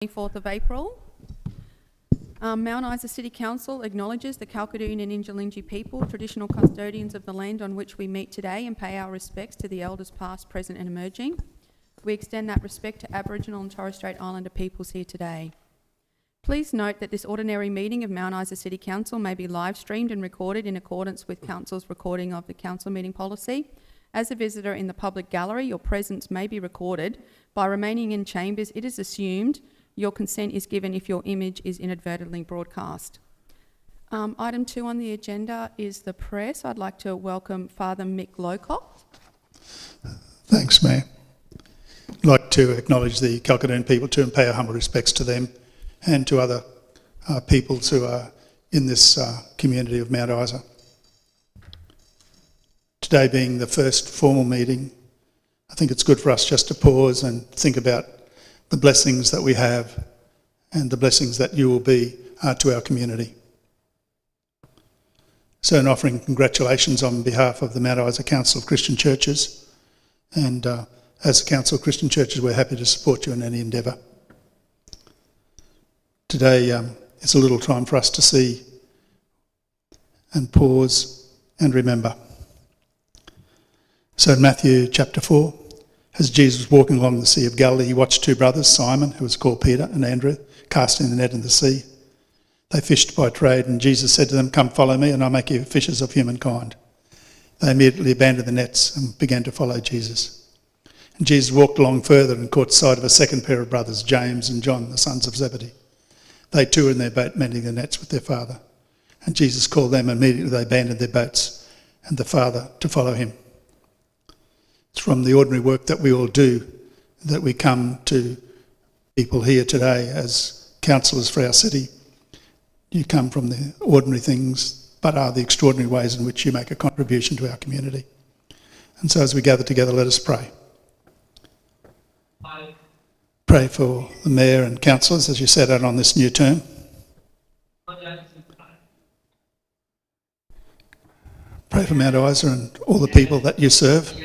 24th of April. Mount Isa City Council acknowledges the Kalkadoon and Injalinji people, traditional custodians of the land on which we meet today, and pay our respects to the elders past, present and emerging. We extend that respect to Aboriginal and Torres Strait Islander peoples here today. Please note that this ordinary meeting of Mount Isa City Council may be live streamed and recorded in accordance with Council's recording of the Council meeting policy. As a visitor in the public gallery, your presence may be recorded. By remaining in chambers, it is assumed your consent is given if your image is inadvertently broadcast. Item 2 on the agenda is the press. I'd like to welcome Father Mick Lowcock. Thanks, Mayor. I'd like to acknowledge the Kalkadoon people too and pay our humble respects to them and to other peoples who are in this community of Mount Isa. Today being the first formal meeting, I think it's good for us just to pause and think about the blessings that we have and the blessings that you will be to our community. So in offering congratulations on behalf of the Mount Isa Council of Christian Churches, and as a Council of Christian Churches we're happy to support you in any endeavour. Today it's a little time for us to see and pause and remember. So in Matthew chapter 4, as Jesus was walking along the Sea of Galilee, he watched two brothers, Simon, who was called Peter, and Andrew, casting the net in the sea. They fished by trade, and Jesus said to them, "Come follow me, and I'll make you fishers of humankind." They immediately abandoned the nets and began to follow Jesus. And Jesus walked along further and caught sight of a second pair of brothers, James and John, the sons of Zebedee. They too were in their boat mending the nets with their father. And Jesus called them, and immediately they abandoned their boats and the father to follow him. It's from the ordinary work that we all do that we come to people here today as councillors for our city. You come from the ordinary things, but are the extraordinary ways in which you make a contribution to our community. And so as we gather together, let us pray. Pray for the Mayor and councillors as you set out on this new term. Pray for Mount Isa and all the people that you serve.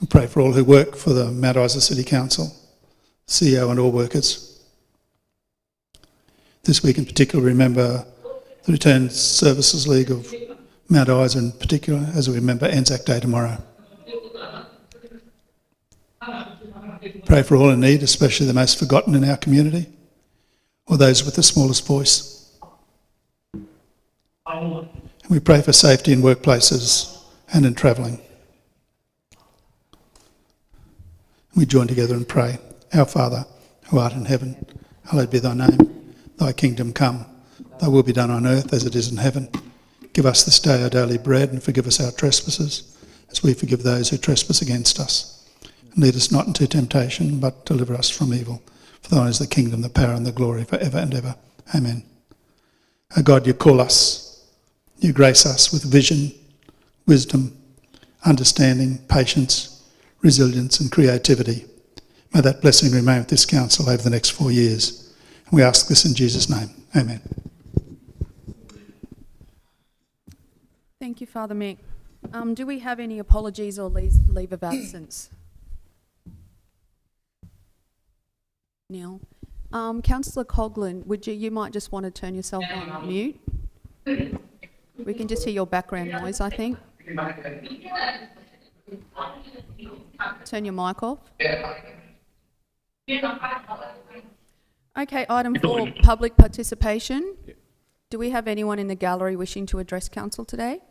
And pray for all who work for the Mount Isa City Council, CEO and all workers. This week in particular, remember the Returned Services League of Mount Isa in particular, as we remember Anzac Day tomorrow. Pray for all in need, especially the most forgotten in our community, or those with the smallest voice. And we pray for safety in workplaces and in travelling. We join together and pray. Our Father, who art in heaven, hallowed be thy name. Thy kingdom come. Thy will be done on earth as it is in heaven. Give us this day our daily bread, and forgive us our trespasses, as we forgive those who trespass against us. And lead us not into temptation, but deliver us from evil. For thine is the kingdom, the power and the glory for ever and ever. Amen. O God, you call us, you grace us with vision, wisdom, understanding, patience, resilience and creativity. May that blessing remain with this council over the next 4 years. And we ask this in Jesus' name. Amen. Thank you, Father Mick. Do we have any apologies or leave of absence? Neil. Councillor Coghlan, you might just want to turn yourself on mute. We can just hear your background noise, I think. Turn your mic off. Okay, item 4, public participation. Do we have anyone in the gallery wishing to address council today?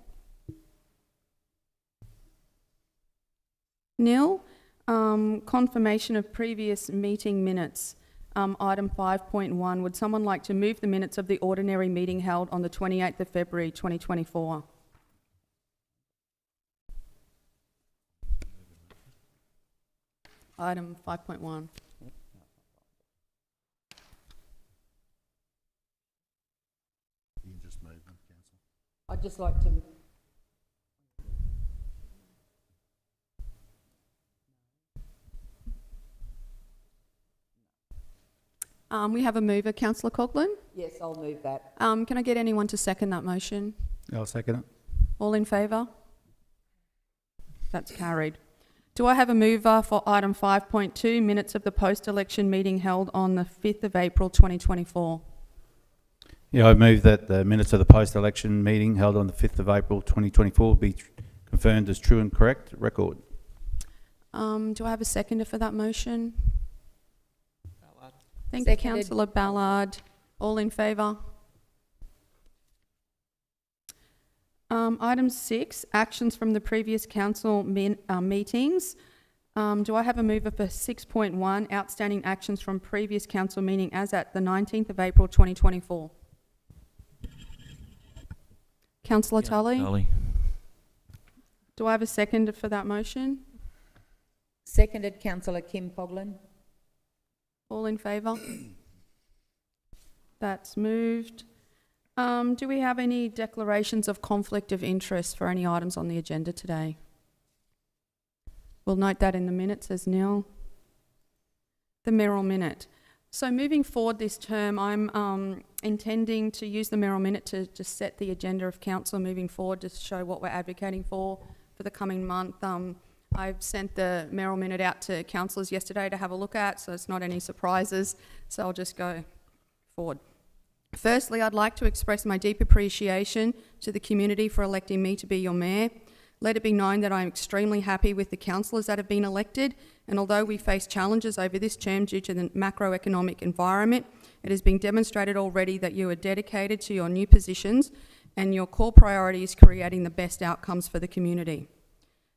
Nil. Confirmation of previous meeting minutes. Item 5.1. Would someone like to move the minutes of the ordinary meeting held on the 28th of February 2024? Item 5.1. You can just move them, Council. I'd just like to... we have a mover, Councillor Coghlan. Yes, I'll move that. Can I get anyone to second that motion? I'll second it. All in favour? That's carried. Do I have a mover for item 5.2, minutes of the post-election meeting held on the 5th of April 2024? Yeah, I move that the minutes of the post-election meeting held on the 5th of April 2024 be confirmed as true and correct record. Do I have a seconder for that motion? Ballard. Thank you, Seconded. Councillor Ballard. All in favour? Item 6, actions from the previous council meetings. Do I have a mover for 6.1, outstanding actions from previous council meeting as at the 19th of April 2024? Councillor Tully? Do I have a seconder for that motion? Seconded, Councillor Kim Coghlan. All in favour? That's moved. Do we have any declarations of conflict of interest for any items on the agenda today? We'll note that in the minutes as nil. The Mayoral minute. So moving forward this term, I'm intending to use the Mayoral minute to just set the agenda of council moving forward to show what we're advocating for the coming month. I've sent the Mayoral minute out to councillors yesterday to have a look at, so it's not any surprises. So I'll just go forward. Firstly, I'd like to express my deep appreciation to the community for electing me to be your mayor. Let it be known that I'm extremely happy with the councillors that have been elected, and although we face challenges over this term due to the macroeconomic environment, it has been demonstrated already that you are dedicated to your new positions and your core priority is creating the best outcomes for the community.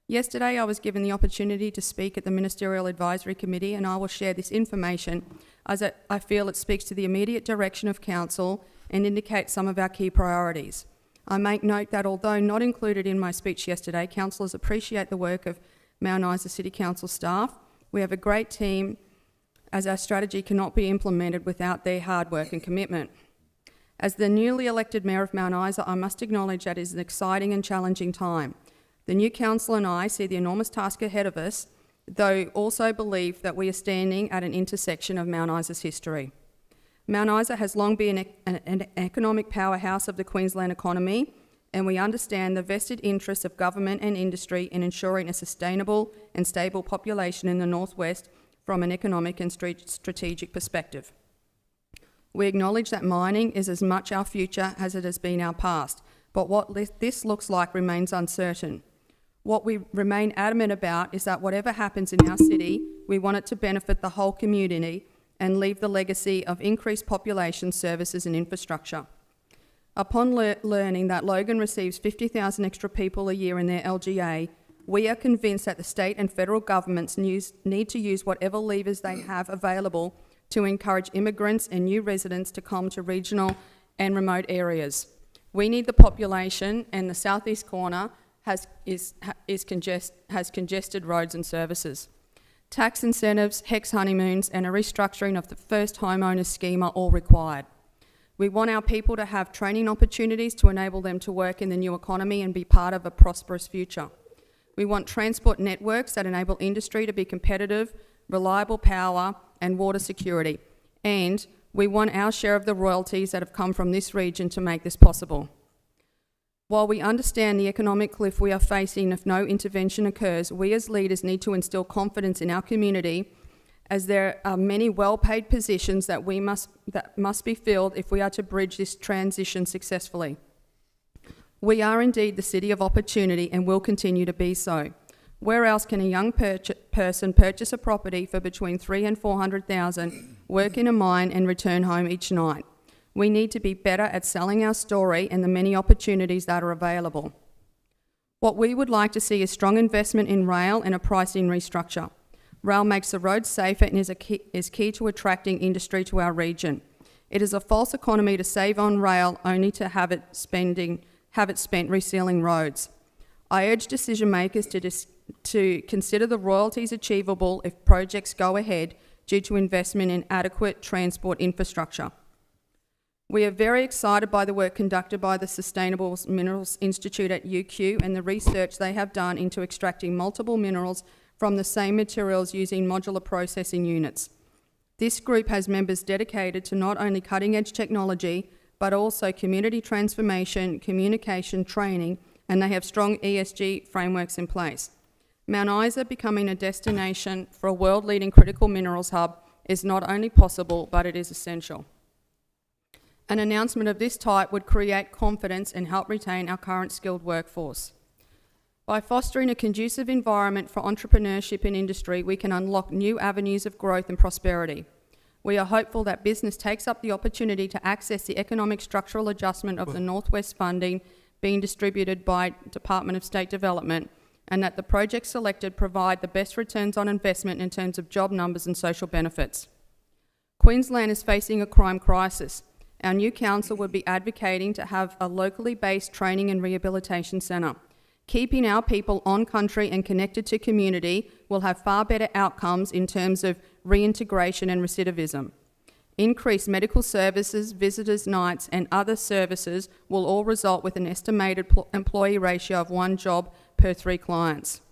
Yesterday, I was given the opportunity to speak at the Ministerial Advisory Committee, and I will share this information as I feel it speaks to the immediate direction of council and indicates some of our key priorities. I make note that although not included in my speech yesterday, councillors appreciate the work of Mount Isa City Council staff. We have a great team, as our strategy cannot be implemented without their hard work and commitment. As the newly elected Mayor of Mount Isa, I must acknowledge that it is an exciting and challenging time. The new council and I see the enormous task ahead of us, though also believe that we are standing at an intersection of Mount Isa's history. Mount Isa has long been an economic powerhouse of the Queensland economy, and we understand the vested interests of government and industry in ensuring a sustainable and stable population in the northwest from an economic and strategic perspective. We acknowledge that mining is as much our future as it has been our past, but what this looks like remains uncertain. What we remain adamant about is that whatever happens in our city, we want it to benefit the whole community and leave the legacy of increased population, services and infrastructure. Upon learning that Logan receives 50,000 extra people a year in their LGA, we are convinced that the state and federal governments need to use whatever levers they have available to encourage immigrants and new residents to come to regional and remote areas. We need the population, and the southeast corner has congested roads and services. Tax incentives, HEX honeymoons and a restructuring of the first homeowners scheme are all required. We want our people to have training opportunities to enable them to work in the new economy and be part of a prosperous future. We want transport networks that enable industry to be competitive, reliable power and water security. And we want our share of the royalties that have come from this region to make this possible. While we understand the economic cliff we are facing if no intervention occurs, we as leaders need to instill confidence in our community, as there are many well-paid positions that must be filled if we are to bridge this transition successfully. We are indeed the city of opportunity and will continue to be so. Where else can a young person purchase a property for between $300,000 and $400,000, work in a mine and return home each night? We need to be better at selling our story and the many opportunities that are available. What we would like to see is strong investment in rail and a pricing restructure. Rail makes the roads safer and is key to attracting industry to our region. It is a false economy to save on rail only to have it spent resealing roads. I urge decision makers to consider the royalties achievable if projects go ahead due to investment in adequate transport infrastructure. We are very excited by the work conducted by the Sustainable Minerals Institute at UQ and the research they have done into extracting multiple minerals from the same materials using modular processing units. This group has members dedicated to not only cutting-edge technology, but also community transformation, communication, training, and they have strong ESG frameworks in place. Mount Isa becoming a destination for a world-leading critical minerals hub is not only possible, but it is essential. An announcement of this type would create confidence and help retain our current skilled workforce. By fostering a conducive environment for entrepreneurship and industry, we can unlock new avenues of growth and prosperity. We are hopeful that business takes up the opportunity to access the economic structural adjustment of the Northwest funding being distributed by Department of State Development, and that the projects selected provide the best returns on investment in terms of job numbers and social benefits. Queensland is facing a crime crisis. Our new council would be advocating to have a locally based training and rehabilitation centre. Keeping our people on country and connected to community will have far better outcomes in terms of reintegration and recidivism. Increased medical services, visitors' nights and other services will all result with an estimated employee ratio of 1 job per 3 clients.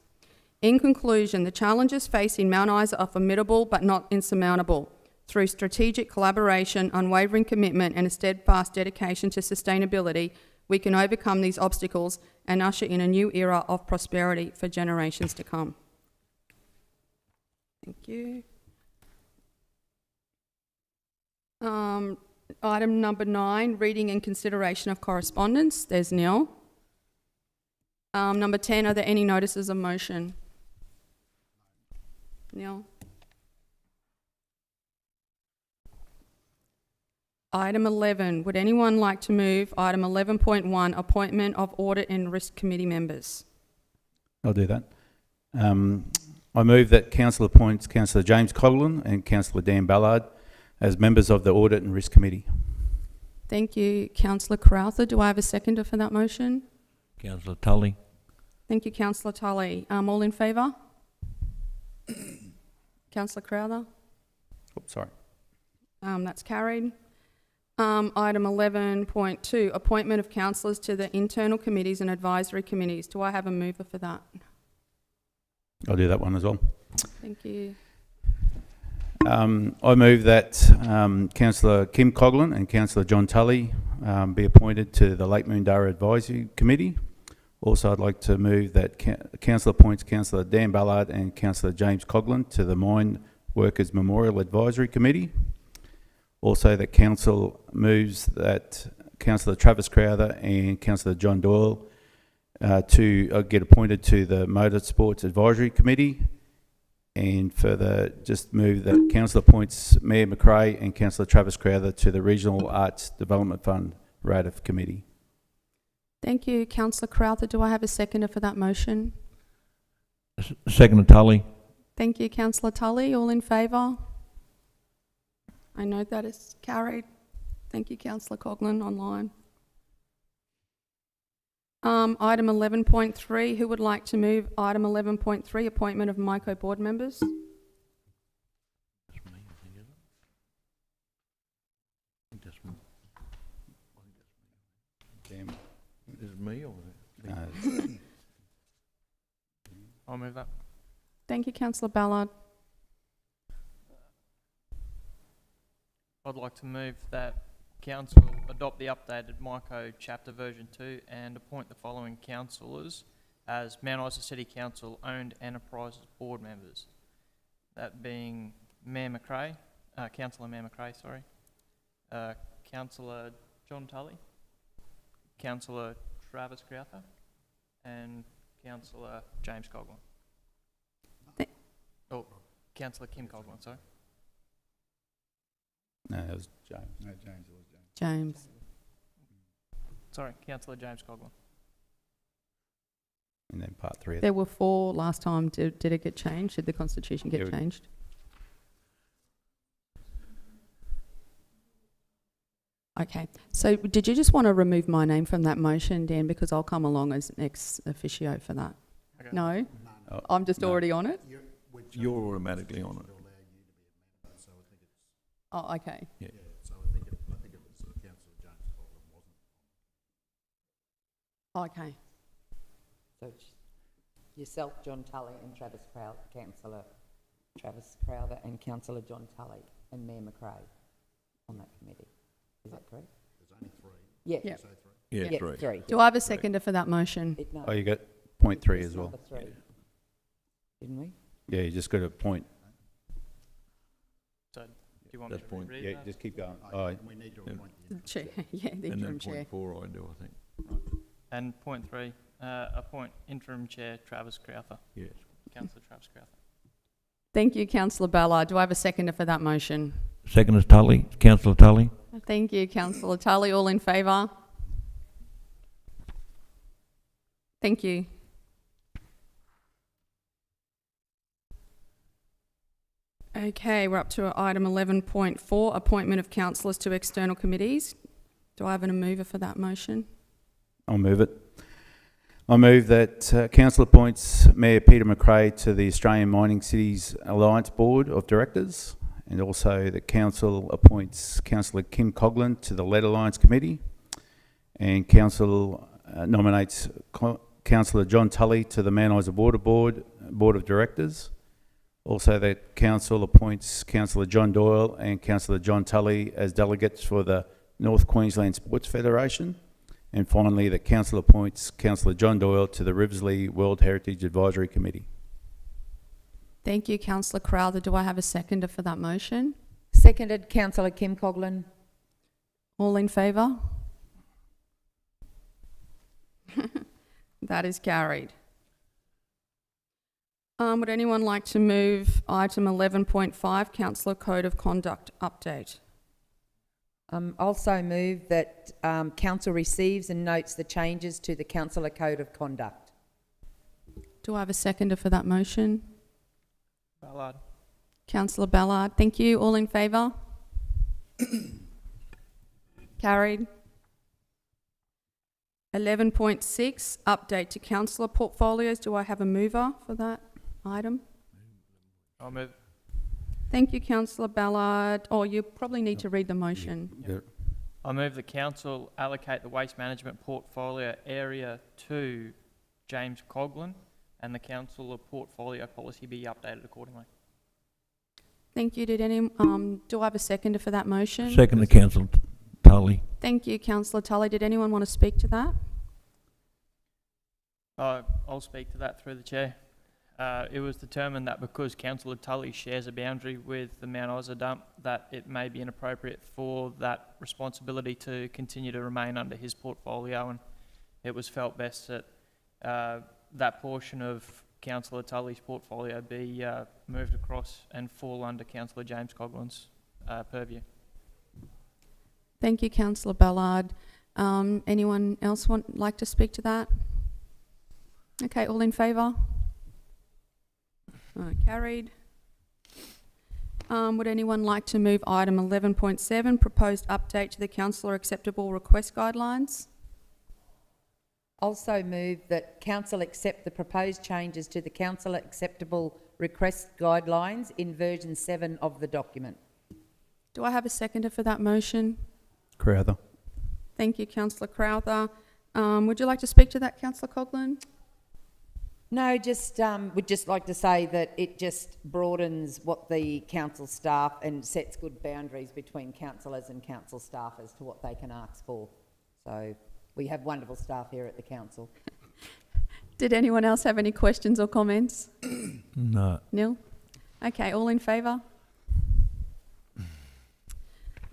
In conclusion, the challenges facing Mount Isa are formidable but not insurmountable. Through strategic collaboration, unwavering commitment and a steadfast dedication to sustainability, we can overcome these obstacles and usher in a new era of prosperity for generations to come. Thank you. Item number 9, reading and consideration of correspondence. There's Neil. Number 10, are there any notices of motion? Neil. Item 11, would anyone like to move item 11.1, appointment of Audit and Risk Committee members? I'll do that. I move that Council appoints Councillor James Coghlan and Councillor Dan Ballard as members of the Audit and Risk Committee. Thank you, Councillor Crowther. Do I have a seconder for that motion? Councillor Tully. Thank you, Councillor Tully. All in favour? Councillor Crowther? Oops, sorry. That's carried. Item 11.2, appointment of councillors to the internal committees and advisory committees. Do I have a mover for that? I'll do that one as well. Thank you. I move that Councillor Kim Coghlan and Councillor John Tully be appointed to the Lake Moondarra Advisory Committee. Also, I'd like to move that Council appoints Councillor Dan Ballard and Councillor James Coghlan to the Mine Workers Memorial Advisory Committee. Also, that Council moves that Councillor Travis Crowther and Councillor John Doyle to get appointed to the Motorsports Advisory Committee. And further, just move that Council appoints Mayor McRae and Councillor Travis Crowther to the Regional Arts Development Fund RADF Committee. Thank you, Councillor Crowther. Do I have a seconder for that motion? Second Tully. Thank you, Councillor Tully. All in favour? I note that is carried. Thank you, Councillor Coghlan, online. Item 11.3, who would like to move item 11.3, appointment of MICO board members? That's me, I think, is it? I think that's me. Damn. Is it me or is it? I'll move that. Thank you, Councillor Ballard. I'd like to move that Council adopt the updated MICO Chapter version 2 and appoint the following councillors as Mount Isa City Council owned enterprises board members. That being Mayor McRae, Councillor Mayor McRae, sorry, Councillor John Tully, Councillor Travis Crowther, and Councillor James Coghlan. Councillor Kim Coghlan, sorry. No, that was James. No, James, it was James. James. Sorry, Councillor James Coghlan. And then part 3. There were 4 last time. Did it get changed? Did the constitution get changed? Okay. So did you just want to remove my name from that motion, Dan, because I'll come along as an ex officio for that? Okay. No? Oh, I'm just no. already on it? You're automatically on it. Oh, okay. Yeah. So I think it was Councillor James Coghlan, wasn't it? Okay. So yourself, John Tully, and Travis Crowther, Councillor Travis Crowther, and Councillor John Tully, and Mayor McRae on that committee. Is that correct? There's only 3. Yeah. Yeah. So 3. Yeah, Yeah, three. 3. Do I have a seconder for that motion? No, Oh, you got point 3 it's as well. number 3. didn't we? Yeah, you just got to appoint. So, do you want me That's to point- read Yeah, that? just keep going. Oh, We need to Yeah. appoint the The chair, yeah, the And then interim chair. point 4 I do, I think. And point 3, appoint interim chair Travis Crowther, Yes. councillor Travis Crowther. Thank you, councillor Ballard. Do I have a seconder for that motion? Second is Tully, councillor Tully. Thank you, councillor Tully. All in favour? Thank you. Okay, we're up to item 11.4, appointment of councillors to external committees. Do I have a mover for that motion? I'll move it. I move that council appoints Mayor Peter McRae to the Australian Mining Cities Alliance Board of Directors, and also that council appoints Councillor Kim Coghlan to the Lead Alliance Committee, and council nominates Councillor John Tully to the Mount Isa Board of Directors. Also that council appoints Councillor John Doyle and Councillor John Tully as delegates for the North Queensland Sports Federation. And finally, that council appoints Councillor John Doyle to the Riversley World Heritage Advisory Committee. Thank you, councillor Crowther. Do I have a seconder for that motion? Seconded, councillor Kim Coghlan. All in favour? That is carried. Would anyone like to move item 11.5, councillor Code of Conduct update? Also move that council receives and notes the changes to the councillor code of conduct. Do I have a seconder for that motion? Ballard. Councillor Ballard, thank you. All in favour? Carried. 11.6, update to councillor portfolios. Do I have a mover for that item? I'll move. Thank you, councillor Ballard. Oh, you probably need to read the motion. Yeah. I move the council allocate the waste management portfolio area to James Coghlan and the council portfolio policy be updated accordingly. Thank you. Do I have a seconder for that motion? Second to councillor Tully. Thank you, councillor Tully. Did anyone want to speak to that? I'll speak to that through the chair. It was determined that because councillor Tully shares a boundary with the Mount Isa dump, that it may be inappropriate for that responsibility to continue to remain under his portfolio, and it was felt best that that portion of councillor Tully's portfolio be moved across and fall under councillor James Coghlan's purview. Thank you, councillor Ballard. Anyone else like to speak to that? Okay, all in favour? Carried. Would anyone like to move item 11.7, proposed update to the councillor acceptable request guidelines? Also move that council accept the proposed changes to the council acceptable request guidelines in version 7 of the document. Do I have a seconder for that motion? Crowther. Thank you, councillor Crowther. Would you like to speak to that, councillor Coghlan? No, would just like to say that it just broadens what the council staff and sets good boundaries between councillors and council staff as to what they can ask for. So we have wonderful staff here at the council. Did anyone else have any questions or comments? No. Nil? Okay, all in favour?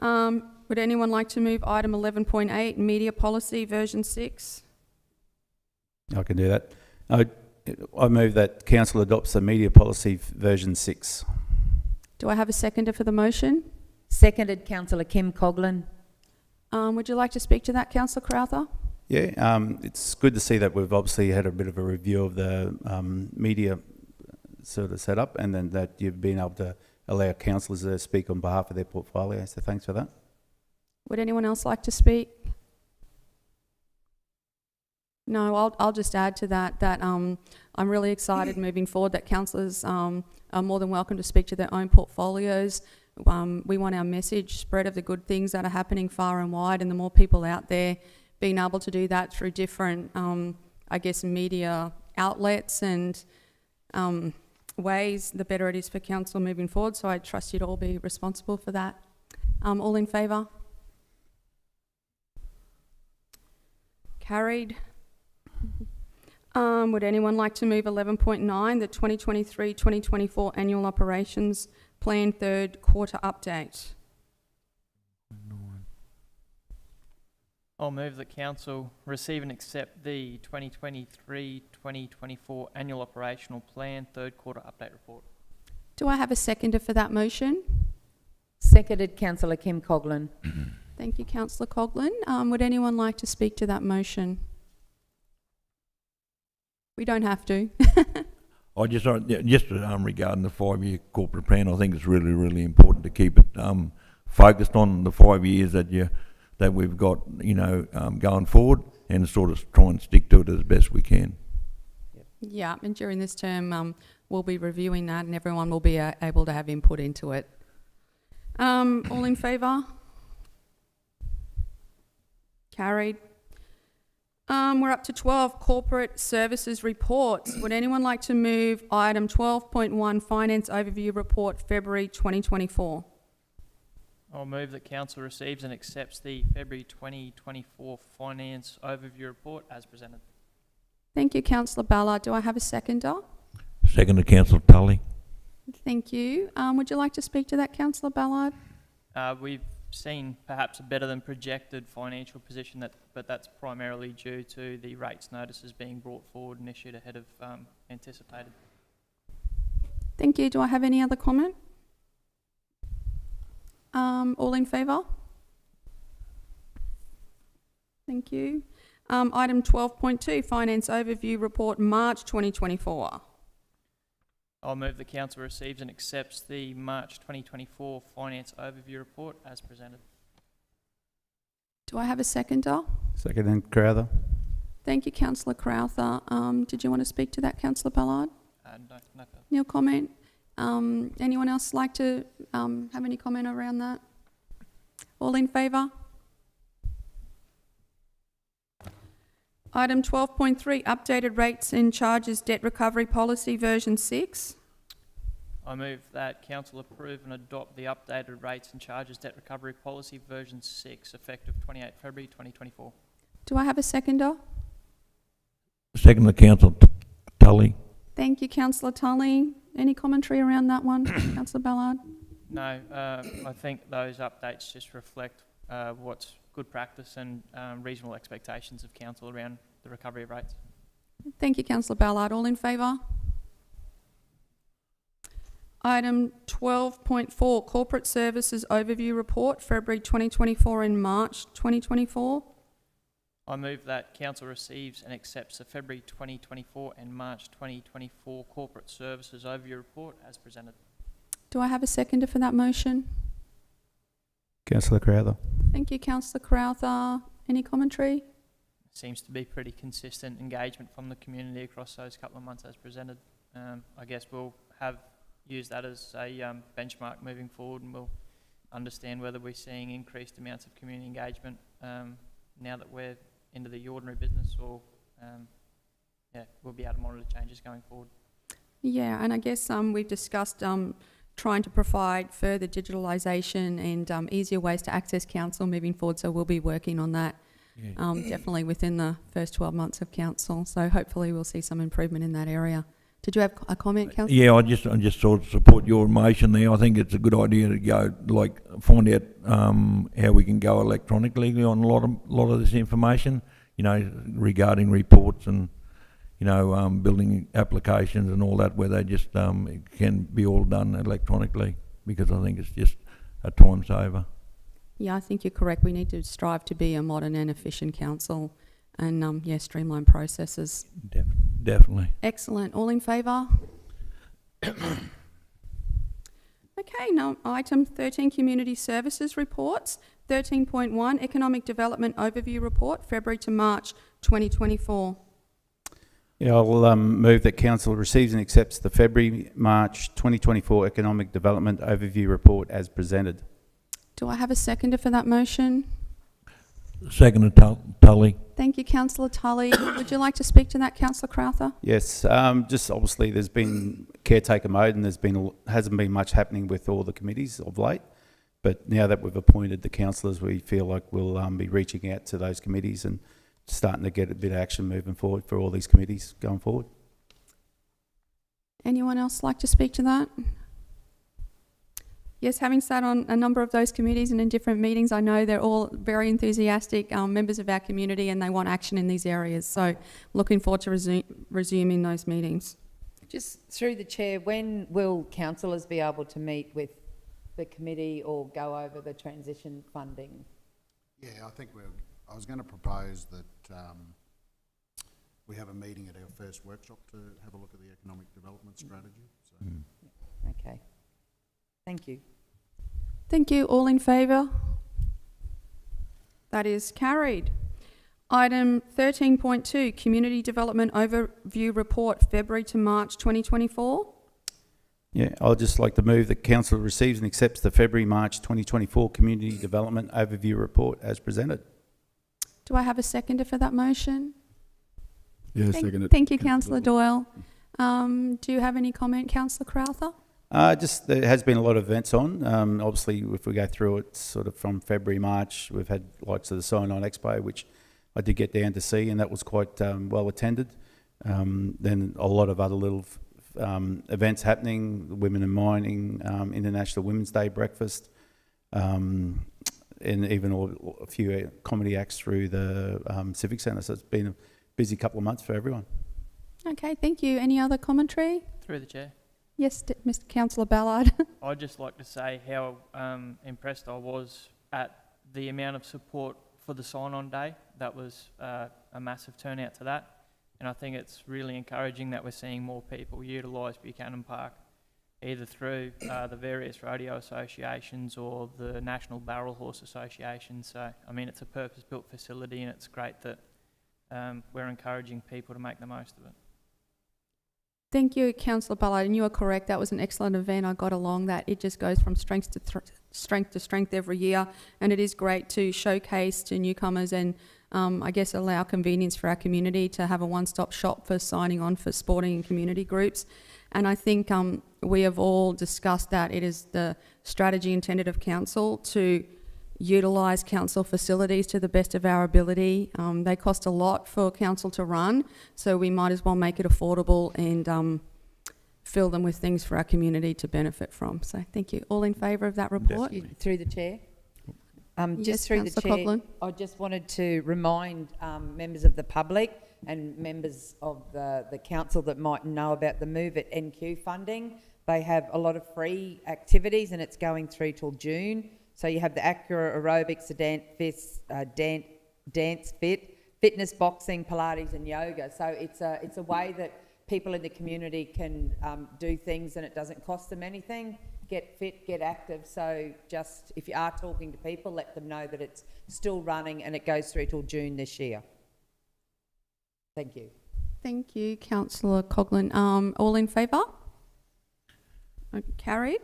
Would anyone like to move item 11.8, media policy version 6? I can do that. I move that council adopts the media policy version 6. Do I have a seconder for the motion? Seconded, councillor Kim Coghlan. Would you like to speak to that, councillor Crowther? Yeah, it's good to see that we've obviously had a bit of a review of the media sort of setup, and then that you've been able to allow councillors to speak on behalf of their portfolio, so thanks for that. Would anyone else like to speak? No, I'll just add to that I'm really excited moving forward that councillors are more than welcome to speak to their own portfolios. We want our message spread of the good things that are happening far and wide, and the more people out there being able to do that through different, media outlets and ways, the better it is for council moving forward. So I trust you to all be responsible for that. All in favour? Would anyone like to move 11.9, the 2023-2024 Annual Operations Plan Third Quarter Update? I'll move that council receive and accept the 2023-2024 Annual Operational Plan Third Quarter Update Report. Do I have a seconder for that motion? Seconded, councillor Kim Coghlan. Thank you, councillor Coghlan. Would anyone like to speak to that motion? We don't have to. I just regarding the 5-year corporate plan, I think it's really, really important to keep it focused on the 5 years that we've got, going forward, and sort of try and stick to it as best we can. Yeah, and during this term, we'll be reviewing that and everyone will be able to have input into it. All in favour? Carried. We're up to 12, Corporate Services Reports. Would anyone like to move item 12.1, Finance Overview Report, February 2024? I'll move that council receives and accepts the February 2024 Finance Overview Report as presented. Thank you, councillor Ballard. Do I have a seconder? Seconded, councillor Tully. Thank you. Would you like to speak to that, councillor Ballard? We've seen perhaps a better than projected financial position, but that's primarily due to the rates notices being brought forward and issued ahead of anticipated. Thank you. Do I have any other comment? All in favour? Thank you. Item 12.2, Finance Overview Report, March 2024. I'll move the council receives and accepts the March 2024 Finance Overview Report as presented. Do I have a seconder? Second, Crowther. Thank you, councillor Crowther. Did you want to speak to that, councillor Ballard? No further. Nil comment. Anyone else like to have any comment around that? All in favour? Item 12.3, Updated Rates and Charges Debt Recovery Policy version 6. I move that council approve and adopt the updated rates and charges debt recovery policy version 6 effective 28 February 2024. Do I have a seconder? Seconded, councillor Tully. Thank you, councillor Tully. Any commentary around that one, councillor Ballard? No, I think those updates just reflect what's good practice and reasonable expectations of council around the recovery of rates. Thank you, councillor Ballard. All in favour? Item 12.4, Corporate Services Overview Report, February 2024 and March 2024. I move that council receives and accepts the February 2024 and March 2024 Corporate Services Overview Report as presented. Do I have a seconder for that motion? Councillor Crowther. Thank you, councillor Crowther. Any commentary? Seems to be pretty consistent engagement from the community across those couple of months as presented. I guess we'll use that as a benchmark moving forward, and we'll understand whether we're seeing increased amounts of community engagement now that we're into the ordinary business, or we'll be able to monitor changes going forward. Yeah, and I guess we've discussed trying to provide further digitalisation and easier ways to access council moving forward, so we'll be working on that definitely within the first 12 months of council. So hopefully we'll see some improvement in that area. Did you have a comment, councillor? Yeah, I just sort of support your motion there. I think it's a good idea to go, find out how we can go electronically on a lot of this information, regarding reports and, building applications and all that, where they just it can be all done electronically, because I think it's just a time saver. Yeah, I think you're correct. We need to strive to be a modern and efficient council and, streamline processes. Definitely. Excellent. All in favour? Okay, now item 13, Community Services Reports. 13.1, Economic Development Overview Report, February to March 2024. Yeah, I'll move that council receives and accepts the February-March 2024 Economic Development Overview Report as presented. Do I have a seconder for that motion? Seconded, Tully. Thank you, councillor Tully. Would you like to speak to that, councillor Crowther? Yes, just obviously there's been caretaker mode and hasn't been much happening with all the committees of late. But now that we've appointed the councillors, we feel like we'll be reaching out to those committees and starting to get a bit of action moving forward for all these committees going forward. Anyone else like to speak to that? Yes, having sat on a number of those committees and in different meetings, I know they're all very enthusiastic members of our community and they want action in these areas. So looking forward to resuming those meetings. Just through the chair, when will councillors be able to meet with the committee or go over the transition funding? Yeah, I was going to propose that we have a meeting at our first workshop to have a look at the economic development strategy. So. Okay. Thank you. Thank you. All in favour? That is carried. Item 13.2, Community Development Overview Report, February to March 2024. Yeah, I'd just like to move that council receives and accepts the February-March 2024 Community Development Overview Report as presented. Do I have a seconder for that motion? Yeah, second it. Thank you, Councillor Doyle. Do you have any comment, Councillor Crowther? Just there has been a lot of events on. Obviously, if we go through it sort of from February, March, we've had likes of the Sign-On Expo, which I did get down to see, and that was quite well attended. Then a lot of other little events happening, Women in Mining, International Women's Day breakfast, and even a few comedy acts through the Civic Centre. So it's been a busy couple of months for everyone. Okay, thank you. Any other commentary? Through the chair. Yes, Mr. Councillor Ballard. I'd just like to say how impressed I was at the amount of support for the sign-on day. That was a massive turnout to that. And I think it's really encouraging that we're seeing more people utilise Buchanan Park, either through the various rodeo associations or the National Barrel Horse Association. So, I mean, it's a purpose-built facility and it's great that we're encouraging people to make the most of it. Thank you, Councillor Ballard, and you are correct. That was an excellent event. I got along that. It just goes from strength to strength every year, and it is great to showcase to newcomers and I guess allow convenience for our community to have a one-stop shop for signing on for sporting and community groups. And I think we have all discussed that it is the strategy intended of council to utilise council facilities to the best of our ability. They cost a lot for council to run, so we might as well make it affordable and fill them with things for our community to benefit from. So thank you. All in favour of that report? Through the chair? Yes, Just through the Councillor chair, Coughlin. I just wanted to remind members of the public and members of the council that might know about the Move at NQ funding. They have a lot of free activities and it's going through till June. So you have the Acura Aerobics, the Dance Fit, fitness, boxing, Pilates and yoga. So it's a way that people in the community can do things and it doesn't cost them anything. Get fit, get active. So just if you are talking to people, let them know that it's still running and it goes through till June this year. Thank you. Thank you, Councillor Coughlin. All in favour? Carried.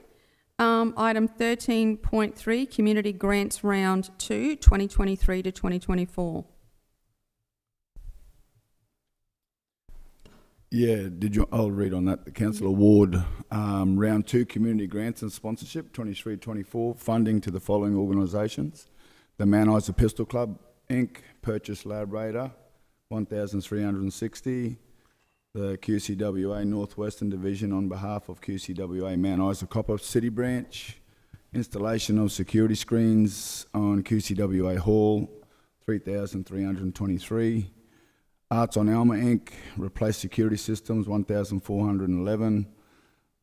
Item 13.3, Community Grants Round 2, 2023 to 2024. Yeah, I'll read on that. The Council Award, Round 2, Community Grants and Sponsorship, 23-24, funding to the following organisations. The Mount Isa Pistol Club, Inc., Purchase Lab Raider, 1,360. The QCWA Northwestern Division on behalf of QCWA Mount Isa Copper City Branch. Installation of security screens on QCWA Hall, 3,323. Arts on Alma Inc., replace security systems, 1,411.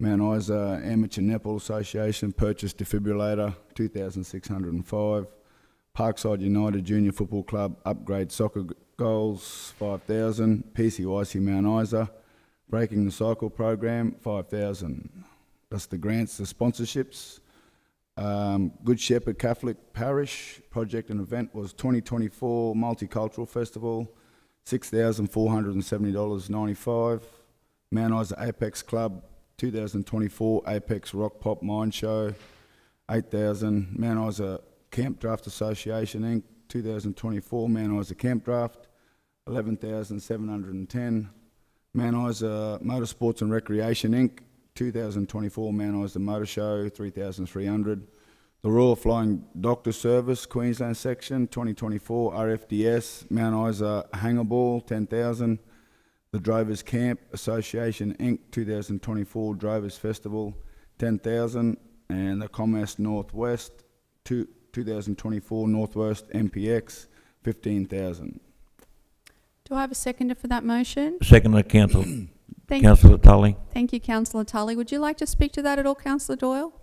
Mount Isa Amateur Netball Association, purchase defibrillator, 2,605. Parkside United Junior Football Club, upgrade soccer goals, 5,000. PCYC Mount Isa, breaking the cycle program, 5,000. That's the grants, the sponsorships. Good Shepherd Catholic Parish project and event was 2024 Multicultural Festival, $6,470.95. Mount Isa Apex Club, 2024 Apex Rock Pop Mine Show, 8,000. Mount Isa Camp Draft Association Inc., 2024 Mount Isa Camp Draft, 11,710. Mount Isa Motorsports and Recreation Inc., 2024 Mount Isa Motor Show, 3,300. The Royal Flying Doctor Service, Queensland Section, 2024 RFDS, Mount Isa Hangar Ball, 10,000. The Drovers Camp Association Inc. 2024 Drovers Festival, 10,000. And the Commerce Northwest 2024 Northwest MPX, 15,000. Do I have a seconder for that motion? Second, Council, Thank Councillor Tully. Thank you, Councillor Tully. Would you like to speak to that at all, Councillor Doyle?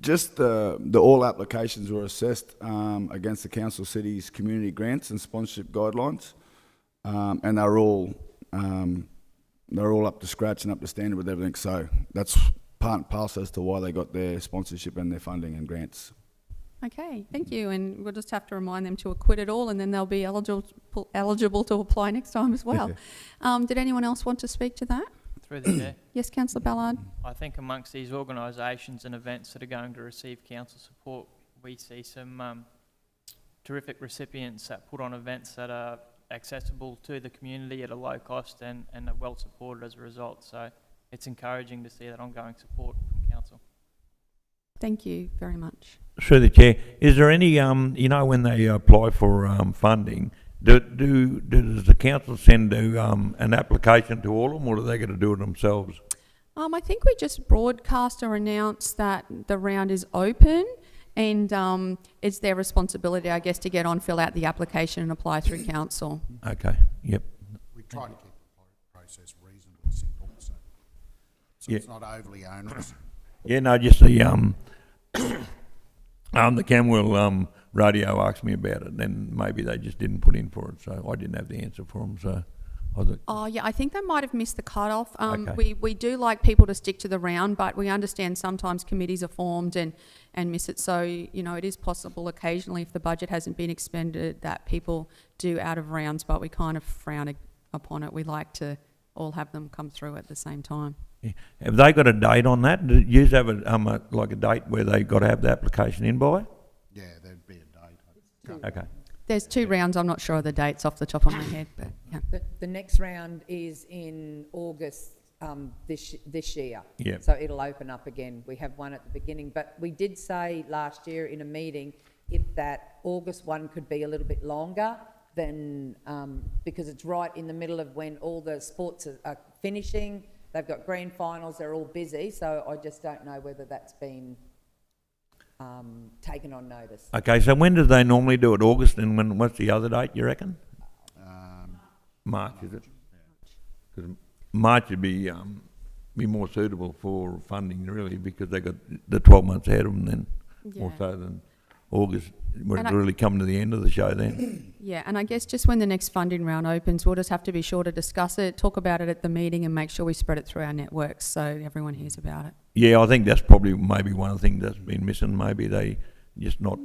Just the all applications were assessed against the council city's community grants and sponsorship guidelines, and they're all up to scratch and up to standard with everything. So that's part and parcel as to why they got their sponsorship and their funding and grants. Okay, thank you. And we'll just have to remind them to acquit it all, and then they'll be eligible to apply next time as well. Did anyone else want to speak to that? Through the chair. Yes, Councillor Ballard. I think amongst these organisations and events that are going to receive council support, we see some terrific recipients that put on events that are accessible to the community at a low cost and are well supported as a result. So it's encouraging to see that ongoing support from council. Thank you very much. Through the chair, is there any, when they apply for funding, does the council send an application to all of them, or do they got to do it themselves? I think we just broadcast or announce that the round is open, and it's their responsibility, I guess, to get on, fill out the application and apply through council. Okay, yep. We try to keep the process reasonably simple, so Yeah. it's not overly onerous. Yeah, no, just the Camwell radio asked me about it, and maybe they just didn't put in for it, so I didn't have the answer for them. So, Oh yeah, I think they might have missed the cut-off. Okay. We do like people to stick to the round, but we understand sometimes committees are formed and miss it. So it is possible occasionally, if the budget hasn't been expended, that people do out of rounds, but we kind of frown upon it. We like to all have them come through at the same time. yeah. Have they got a date on that? Do you have a date where they got to have the application in by? Yeah, there'd be a date. Okay. There's 2 rounds. I'm not sure of the dates off the top of my head, but yeah. The next round is in August this year. Yep. So it'll open up again. We have one at the beginning, but we did say last year in a meeting if that August one could be a little bit longer, then because it's right in the middle of when all the sports are finishing. They've got grand finals. They're all busy. So I just don't know whether that's been taken on notice. Okay, so when do they normally do it? August, and what's the other date, you reckon? March, is it? Because March would be more suitable for funding, really, because they got the 12 months ahead of them then, more so than August, where it's really coming to the end of the show then. Yeah, and I guess just when the next funding round opens, we'll just have to be sure to discuss it, talk about it at the meeting, and make sure we spread it through our networks so everyone hears about it. Yeah, I think that's probably maybe one of the things that's been missing. Maybe they just not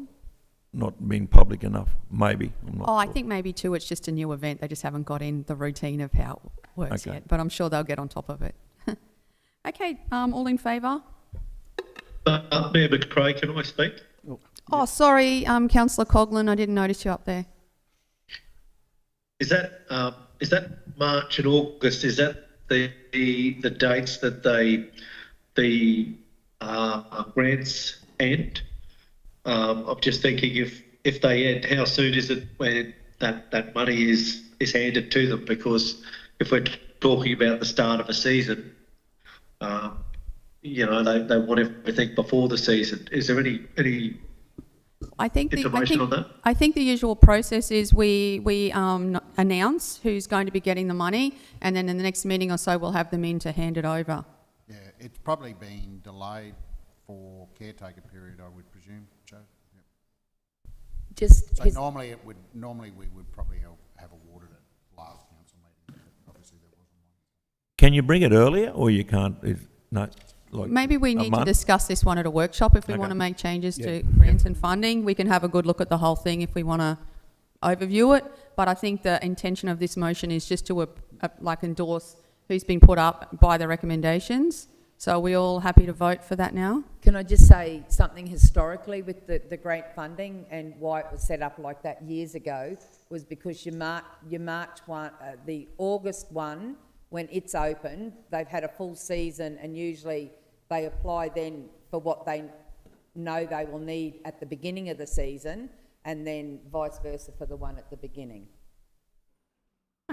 being public enough. Maybe. I'm not I sure. think maybe too it's just a new event. They just haven't got in the routine of how it works Okay. yet, but I'm sure they'll get on top of it. Okay, all in favour? Mayor McRae, can I speak? Oh, sorry, Councillor Coghlan, I didn't notice you up there. Is that March and August? Is that the dates that the grants end? I'm just thinking if they end, how soon is it when that money is handed to them? Because if we're talking about the start of a season, they want everything before the season. Is there any information on that? I think the usual process is we announce who's going to be getting the money, and then in the next meeting or so we'll have them in to hand it over. Yeah, it's probably been delayed for caretaker period, I would presume, Joe. Yep. So normally we would probably have awarded it last council meeting. But obviously there wasn't one. Can you bring it earlier, or you can't? Maybe we need to month? discuss this one at a workshop if we Okay. want to make changes to grants and funding. We can have a good look at the whole thing if we want to overview it. But I think the intention of this motion is just to endorse who's been put up by the recommendations. So are we all happy to vote for that now? Can I just say something historically with the grant funding and why it was set up like that years ago was because your March one, the August one, when it's open, they've had a full season and usually they apply then for what they know they will need at the beginning of the season, and then vice versa for the one at the beginning.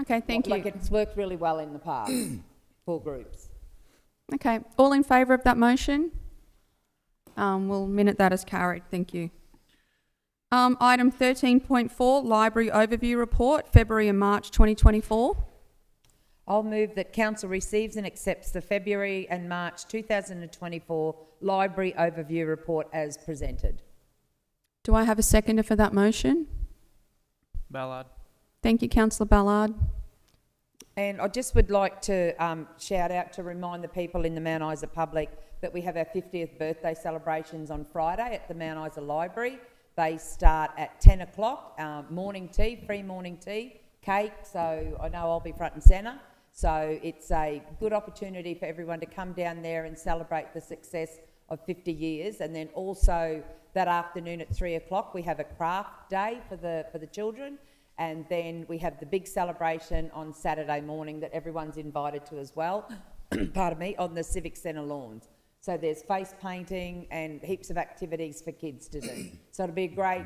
Okay, thank you. Like it's worked really well in the past for groups. Okay, all in favour of that motion? We'll minute that as carried. Thank you. Item 13.4, Library Overview Report, February and March 2024. I'll move that Council receives and accepts the February and March 2024 Library Overview Report as presented. Do I have a seconder for that motion? Ballard. Thank you, Councillor Ballard. And I just would like to shout out to remind the people in the Mount Isa public that we have our 50th birthday celebrations on Friday at the Mount Isa Library. They start at 10 o'clock, morning tea, free morning tea, cake, so I know I'll be front and centre. So it's a good opportunity for everyone to come down there and celebrate the success of 50 years. And then also that afternoon at 3 o'clock, we have a craft day for the children. And then we have the big celebration on Saturday morning that everyone's invited to as well, pardon me, on the Civic Centre lawns. So there's face painting and heaps of activities for kids to do. So it'll be a great,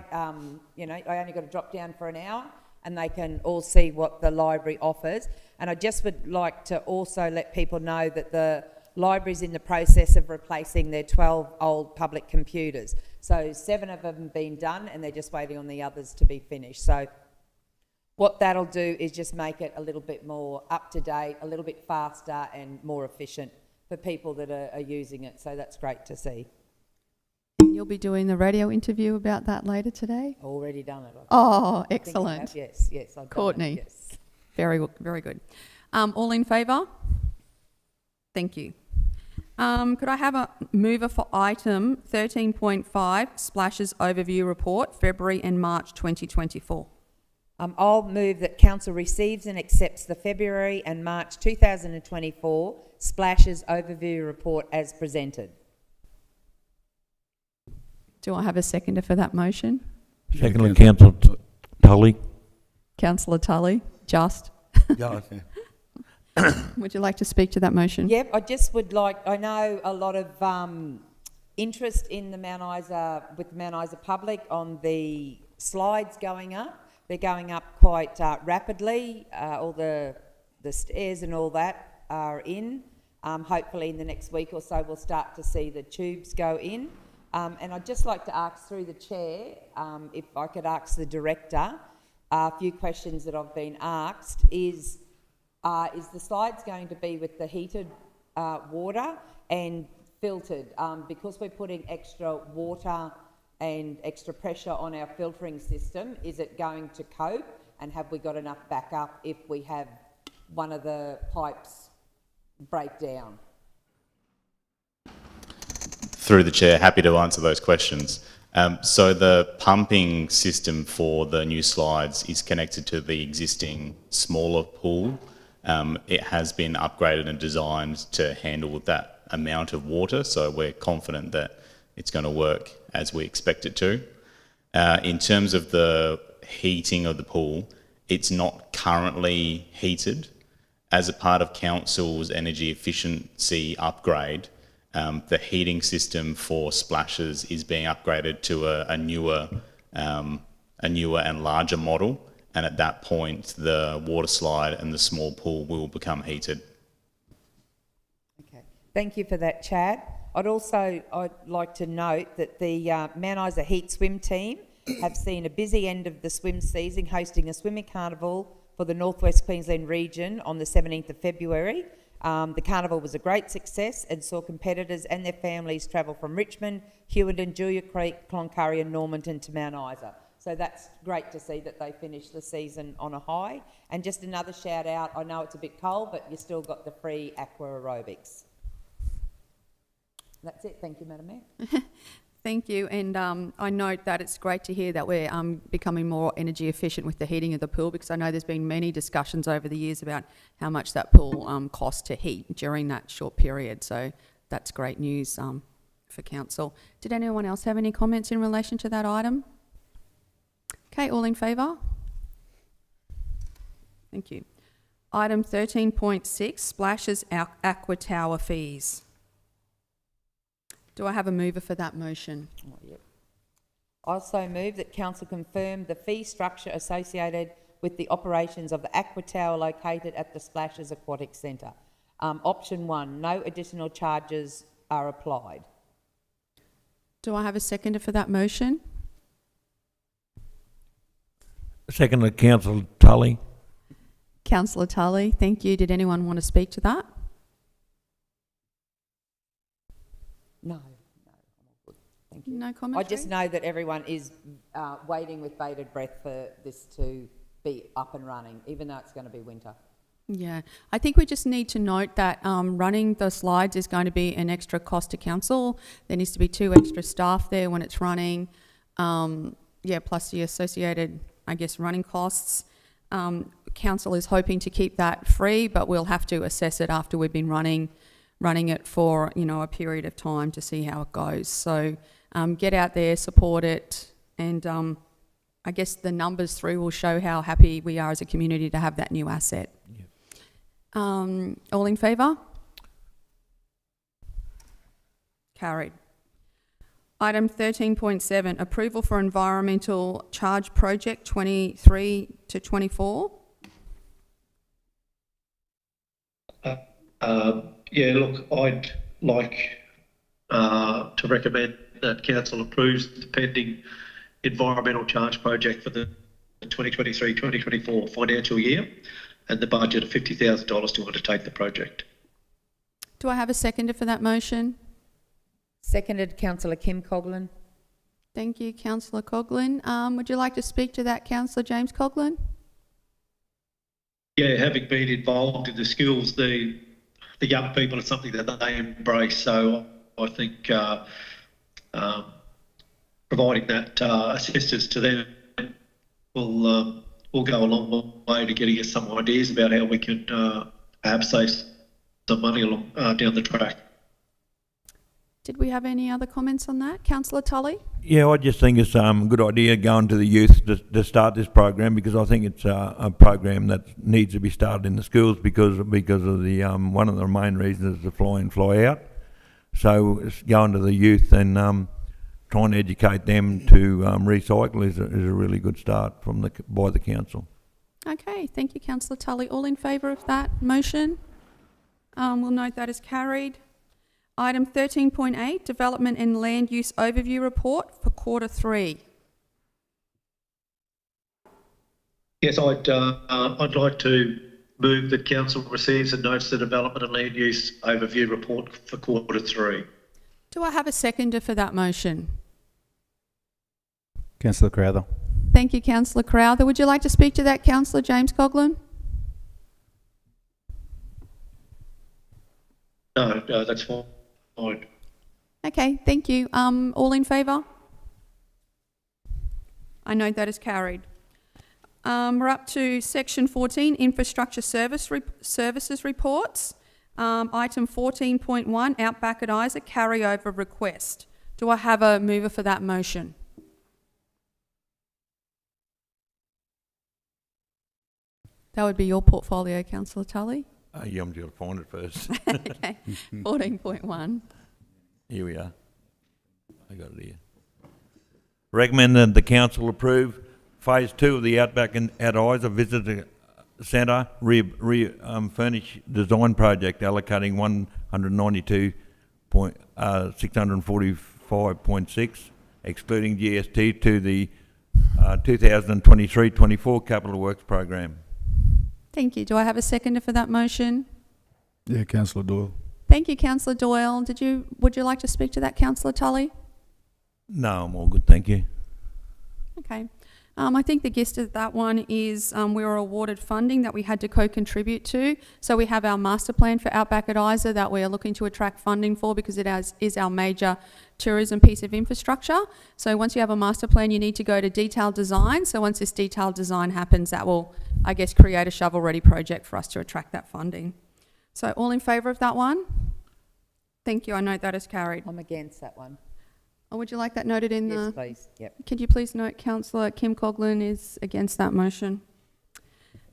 you know, I only got to drop down for an hour and they can all see what the library offers. And I just would like to also let people know that the library's in the process of replacing their 12 old public computers. So 7 of them have been done and they're just waiting on the others to be finished. So what that'll do is just make it a little bit more up to date, a little bit faster and more efficient for people that are using it. So that's great to see. You'll be doing the radio interview about that later today? Already done it. Oh, I think I excellent. have. Yes, I've done Courtney. it, yes. Very good. All in favour? Thank you. Could I have a mover for item 13.5, Splashes Overview Report, February and March 2024? I'll move that Council receives and accepts the February and March 2024 Splashes Overview Report as presented. Do I have a seconder for that motion? Secondly, Councillor Tully. Councillor Tully, just. Would you like to speak to that motion? Yep, I just would like, I know a lot of interest in the Mount Isa, with the Mount Isa public on the slides going up. They're going up quite rapidly. All the stairs and all that are in. Hopefully in the next week or so we'll start to see the tubes go in. And I'd just like to ask through the chair, if I could ask the director a few questions that I've been asked. Is the slides going to be with the heated water and filtered? Because we're putting extra water and extra pressure on our filtering system, is it going to cope? And have we got enough backup if we have one of the pipes break down? Through the chair, happy to answer those questions. So the pumping system for the new slides is connected to the existing smaller pool. It has been upgraded and designed to handle that amount of water, so we're confident that it's going to work as we expect it to. In terms of the heating of the pool, it's not currently heated. As a part of Council's energy efficiency upgrade, the heating system for splashes is being upgraded to a newer and larger model, and at that point the water slide and the small pool will become heated. Okay, thank you for that, Chad. I'd like to note that the Mount Isa Heat Swim team have seen a busy end of the swim season, hosting a swimming carnival for the North West Queensland region on the 17th of February. The carnival was a great success and saw competitors and their families travel from Richmond, Hewenden, Julia Creek, Cloncurry and Normanton to Mount Isa. So that's great to see that they finished the season on a high. And just another shout out, I know it's a bit cold, but you still got the free aqua aerobics. That's it. Thank you, Madam Mayor. Thank you, and I note that it's great to hear that we're becoming more energy efficient with the heating of the pool, because I know there's been many discussions over the years about how much that pool costs to heat during that short period, so that's great news for Council. Did anyone else have any comments in relation to that item? Okay, all in favour? Thank you. Item 13.6, Splashes Aqua Tower Fees. Do I have a mover for that motion? Oh, yep. I also move that council confirm the fee structure associated with the operations of the Aqua Tower located at the Splashes Aquatic Centre. Option 1, no additional charges are applied. Do I have a seconder for that motion? Second, Councillor Tully. Councillor Tully, thank you. Did anyone want to speak to that? No, I'm all good. Thank you. No commentary? I just know that everyone is waiting with bated breath for this to be up and running, even though it's going to be winter. Yeah, I think we just need to note that running the slides is going to be an extra cost to council. There needs to be 2 extra staff there when it's running. Plus the associated, I guess, running costs. Council is hoping to keep that free, but we'll have to assess it after we've been running it for, a period of time to see how it goes. So get out there, support it, and I guess the numbers through will show how happy we are as a community to have that new asset. Yep. All in favour? Carried. Item 13.7, approval for environmental charge project 23 to 24. Look, I'd like to recommend that council approves the pending environmental charge project for the 2023-2024 financial year and the budget of $50,000 to undertake the project. Do I have a seconder for that motion? Seconded, Councillor Kim Coghlan. Thank you, Councillor Coghlan. Would you like to speak to that, Councillor James Coghlan? Yeah, having been involved in the schools, the young people, it's something that they embrace. So I think providing that assistance to them will go a long way to getting us some ideas about how we can perhaps save some money along down the track. Did we have any other comments on that? Councillor Tully? Yeah, I just think it's a good idea going to the youth to start this program, because I think it's a program that needs to be started in the schools because of the one of the main reasons is the fly in, fly out. So it's going to the youth and trying to educate them to recycle is a really good start by the council. Okay, thank you, Councillor Tully. All in favour of that motion? We'll note that as carried. Item 13.8, Development and Land Use Overview Report for Quarter 3. Yes, I'd like to move that council receives and notes the Development and Land Use Overview Report for Quarter 3. Do I have a seconder for that motion? Councillor Crowther. Thank you, Councillor Crowther. Would you like to speak to that, Councillor James Coghlan? No, that's fine. Okay, thank you. All in favour? I note that is carried. We're up to section 14, Infrastructure Services Reports. Item 14.1, Outback at Isa carryover request. Do I have a mover for that motion? That would be your portfolio, Councillor Tully. Yeah, I'm going to find it first. Okay, 14.1. Here we are. I got it here. Recommend that the council approve Phase 2 of the Outback at Isa Visitor Centre furnish design project, allocating $192,645.6, excluding GST, to the 2023-24 Capital Works program. Thank you. Do I have a seconder for that motion? Yeah, Councillor Doyle. Thank you, Councillor Doyle. Would you like to speak to that, Councillor Tully? No, I'm all good, thank you. Okay. I think the gist of that one is we were awarded funding that we had to co-contribute to. So we have our master plan for Outback at Isa that we are looking to attract funding for because it is our major tourism piece of infrastructure. So once you have a master plan, you need to go to detailed design. So once this detailed design happens, that will, I guess, create a shovel-ready project for us to attract that funding. So all in favour of that one? Thank you. I note that is carried. I'm against that one. Or would you like that noted in Yes, please. Yep. Could you please note Councillor Kim Coghlan is against that motion.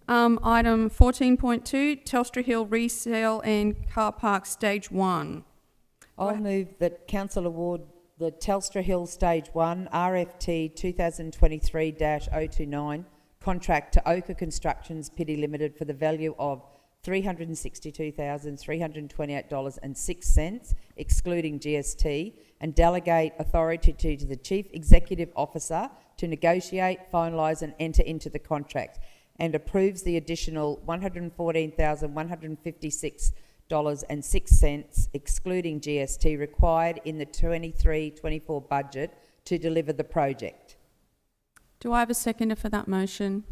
Item 14.2, Telstra Hill Resale and Car Park Stage 1. I'll move that council award the Telstra Hill Stage 1 RFT 2023-029 contract to Ochre Constructions Pty Limited for the value of $362,328.06, excluding GST, and delegate authority to the Chief Executive Officer to negotiate, finalise and enter into the contract, and approves the additional $114,156.06, excluding GST, required in the 23-24 budget to deliver the project. Do I have a seconder for that motion?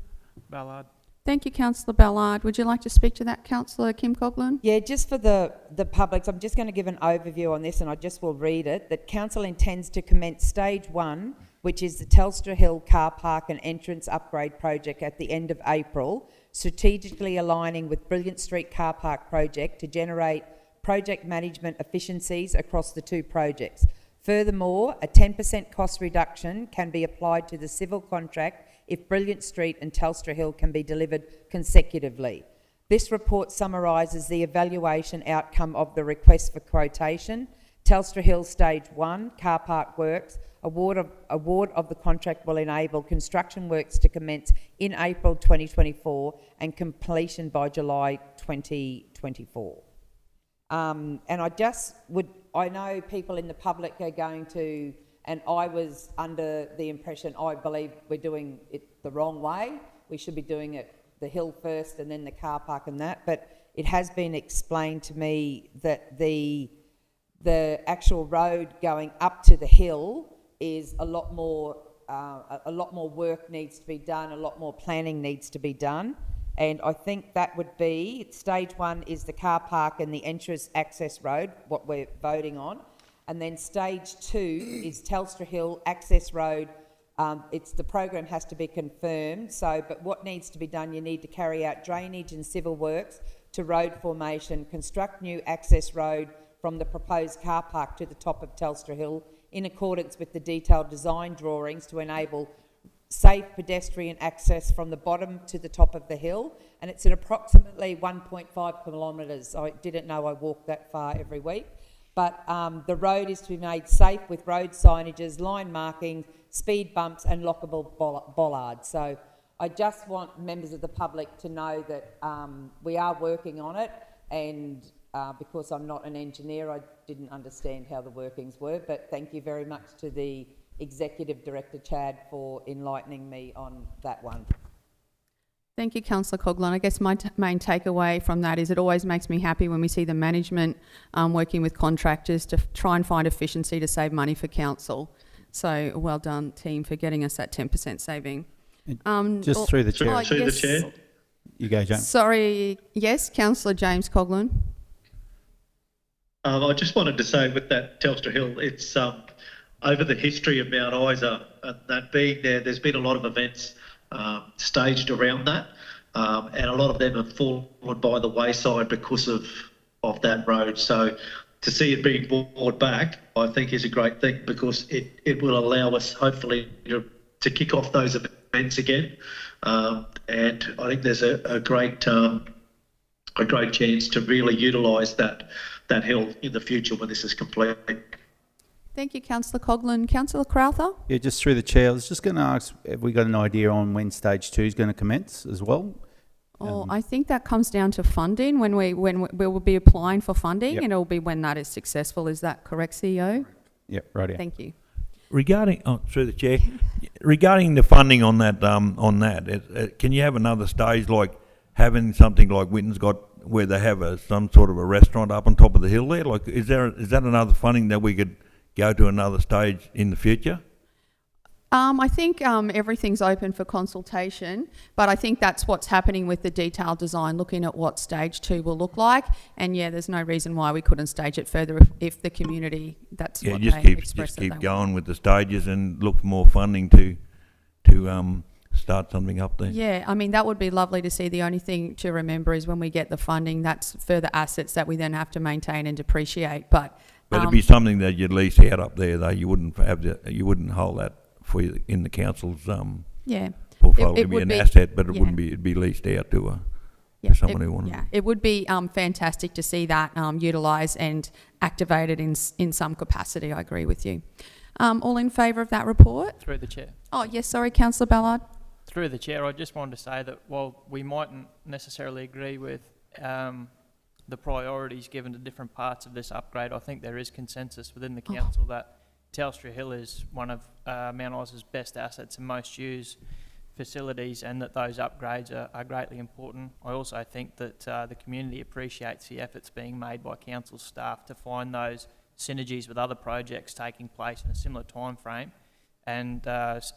Ballard. Thank you, Councillor Ballard. Would you like to speak to that, Councillor Kim Coghlan? Yeah, just for the public, I'm just going to give an overview on this and I just will read it. That council intends to commence stage 1, which is the Telstra Hill car park and entrance upgrade project at the end of April, strategically aligning with Brilliant Street car park project to generate project management efficiencies across the two projects. Furthermore, a 10% cost reduction can be applied to the civil contract if Brilliant Street and Telstra Hill can be delivered consecutively. This report summarises the evaluation outcome of the request for quotation, Telstra Hill Stage 1, car park works. Award of the contract will enable construction works to commence in April 2024 and completion by July 2024. And I know people in the public are going to, and I was under the impression, I believe we're doing it the wrong way. We should be doing it the hill first and then the car park and that, but it has been explained to me that the actual road going up to the hill is a lot more work needs to be done, a lot more planning needs to be done. And I think that would be, stage 1 is the car park and the entrance access road, what we're voting on. And then stage 2 is Telstra Hill access road. The program has to be confirmed. But what needs to be done, you need to carry out drainage and civil works to road formation, construct new access road from the proposed car park to the top of Telstra Hill in accordance with the detailed design drawings to enable safe pedestrian access from the bottom to the top of the hill. And it's at approximately 1.5 kilometres. I didn't know I walked that far every week. But the road is to be made safe with road signages, line markings, speed bumps and lockable bollards. So I just want members of the public to know that we are working on it, and because I'm not an engineer, I didn't understand how the workings were, but thank you very much to the Executive Director, Chad, for enlightening me on that one. Thank you, Councillor Coghlan. I guess my main takeaway from that is it always makes me happy when we see the management working with contractors to try and find efficiency to save money for council. So well done, team, for getting us that 10% saving. Just through the chair. Through the chair. You go, James. Sorry, yes, Councillor James Coghlan. I just wanted to say with that Telstra Hill, it's over the history of Mount Isa and that being there, there's been a lot of events staged around that, and a lot of them have fallen by the wayside because of that road. So to see it being brought back, I think is a great thing, because it will allow us hopefully to kick off those events again, and I think there's a great chance to really utilise that hill in the future when this is complete. Thank you, Councillor Coghlan. Councillor Crowther? Yeah, just through the chair. I was just going to ask, have we got an idea on when stage 2 is going to commence as well? I think that comes down to funding, when we will be applying for funding, Yep. and it will be when that is successful. Is that correct, CEO? Yep, right. Yeah. Thank you. Regarding, through the chair, regarding the funding on that, can you have another stage, like having something like Witten's got, where they have some sort of a restaurant up on top of the hill there? Like, is that another funding that we could go to another stage in the future? I think everything's open for consultation, but I think that's what's happening with the detailed design, looking at what stage 2 will look like. And yeah, there's no reason why we couldn't stage it further if the community, that's what they express. Just keep going with the stages and look for more funding to start something up there. Yeah, I mean, that would be lovely to see. The only thing to remember is when we get the funding, that's further assets that we then have to maintain and depreciate. But it'd be something that you'd lease out up there, though. You wouldn't hold that for you in the council's yeah, portfolio. it It'd be would an be, asset, but it yeah. wouldn't be. It'd be leased out to for someone who wanted. Yeah, it would be fantastic to see that utilised and activated in some capacity. I agree with you. All in favour of that report? Through the chair. Oh, yes, sorry, Councillor Ballard. Through the chair, I just wanted to say that while we mightn't necessarily agree with the priorities given to different parts of this upgrade, I think there is consensus within the council that Telstra Hill is one of Mount Isa's best assets and most used facilities, and that those upgrades are greatly important. I also think that the community appreciates the efforts being made by council staff to find those synergies with other projects taking place in a similar time frame, and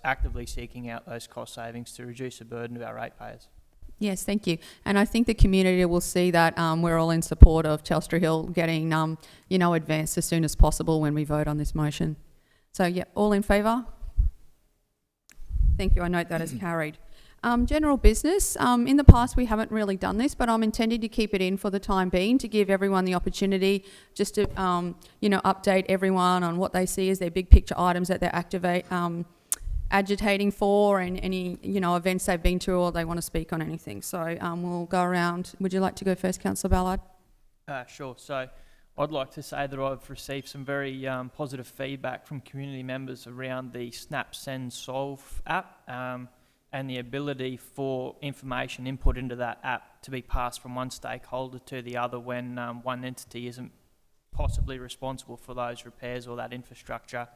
actively seeking out those cost savings to reduce the burden to our ratepayers. Yes, thank you. And I think the community will see that we're all in support of Telstra Hill getting, advanced as soon as possible when we vote on this motion. So, yeah, all in favour? Thank you. I note that as carried. General business. In the past, we haven't really done this, but I'm intending to keep it in for the time being to give everyone the opportunity just to, update everyone on what they see as their big picture items that they're agitating for, and any, events they've been to or they want to speak on anything. So we'll go around. Would you like to go first, Councillor Ballard? Sure. So I'd like to say that I've received some very positive feedback from community members around the Snap Send Solve app and the ability for information input into that app to be passed from one stakeholder to the other when one entity isn't possibly responsible for those repairs or that infrastructure.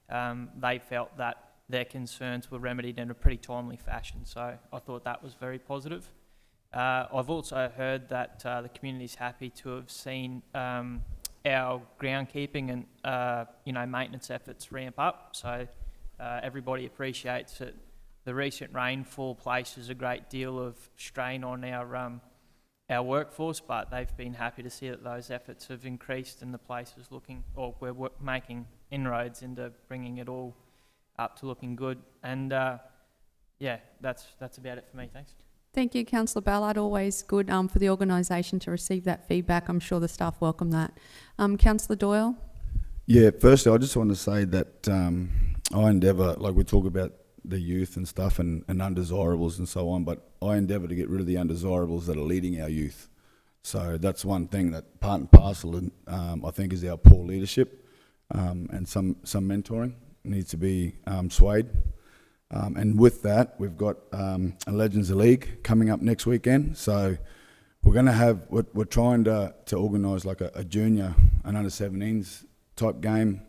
They felt that their concerns were remedied in a pretty timely fashion, so I thought that was very positive. I've also heard that the community is happy to have seen our groundkeeping and maintenance efforts ramp up. So everybody appreciates that the recent rainfall places a great deal of strain on our workforce, but they've been happy to see that those efforts have increased and the place is looking, or we're making inroads into bringing it all up to looking good. And that's about it for me. Thanks. Thank you, Councillor Ballard. Always good for the organisation to receive that feedback. I'm sure the staff welcome that. Councillor Doyle? Yeah, firstly, I just want to say that I endeavour, like we talk about the youth and stuff and undesirables and so on, but I endeavour to get rid of the undesirables that are leading our youth. So that's one thing that part and parcel, I think, is our poor leadership and some mentoring needs to be swayed. And with that, we've got a Legends of League coming up next weekend. So we're going to have, we're trying to organise like a junior and under 17s type game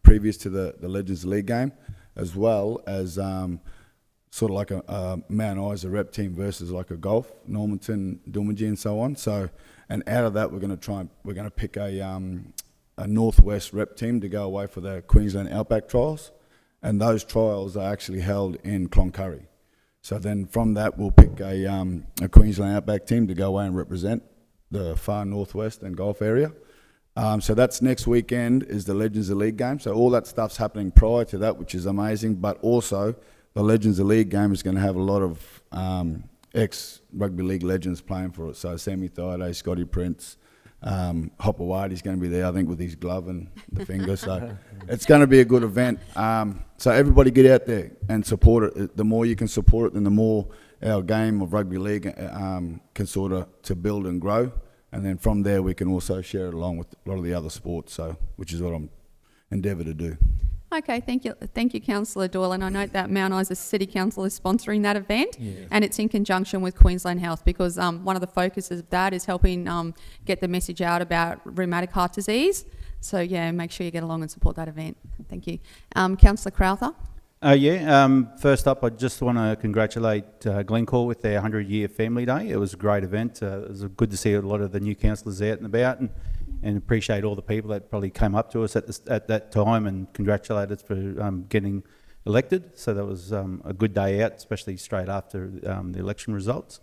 previous to the Legends of League game, as well as sort of like a Mount Isa rep team versus like a golf, Normanton, Doomadgee and so on. So, and out of that, we're going to pick a Northwest rep team to go away for the Queensland Outback Trials. And those trials are actually held in Cloncurry. So then from that, we'll pick a Queensland Outback team to go away and represent the far northwest and Gulf area. So that's next weekend is the Legends of League game. So all that stuff's happening prior to that, which is amazing. But also the Legends of League game is going to have a lot of ex-rugby league legends playing for it. So Sammy Thaiday, Scotty Prince, Hopper Whitey's going to be there, I think, with his glove and the finger. So it's going to be a good event. So everybody get out there and support it. The more you can support it, then the more our game of rugby league can sort of to build and grow. And then from there, we can also share it along with a lot of the other sports, so which is what I'm endeavour to do. Okay, thank you, Councillor Doyle. And I note that Mount Isa City Council is sponsoring that event, and it's in conjunction with Queensland Health, because one of the focuses of that is helping get the message out about rheumatic heart disease. So yeah, make sure you get along and support that event. Thank you. Councillor Crowther? First up, I just want to congratulate Glencore with their 100-year Family Day. It was a great event. It was good to see a lot of the new councillors out and about, and appreciate all the people that probably came up to us at that time and congratulate us for getting elected. So that was a good day out, especially straight after the election results.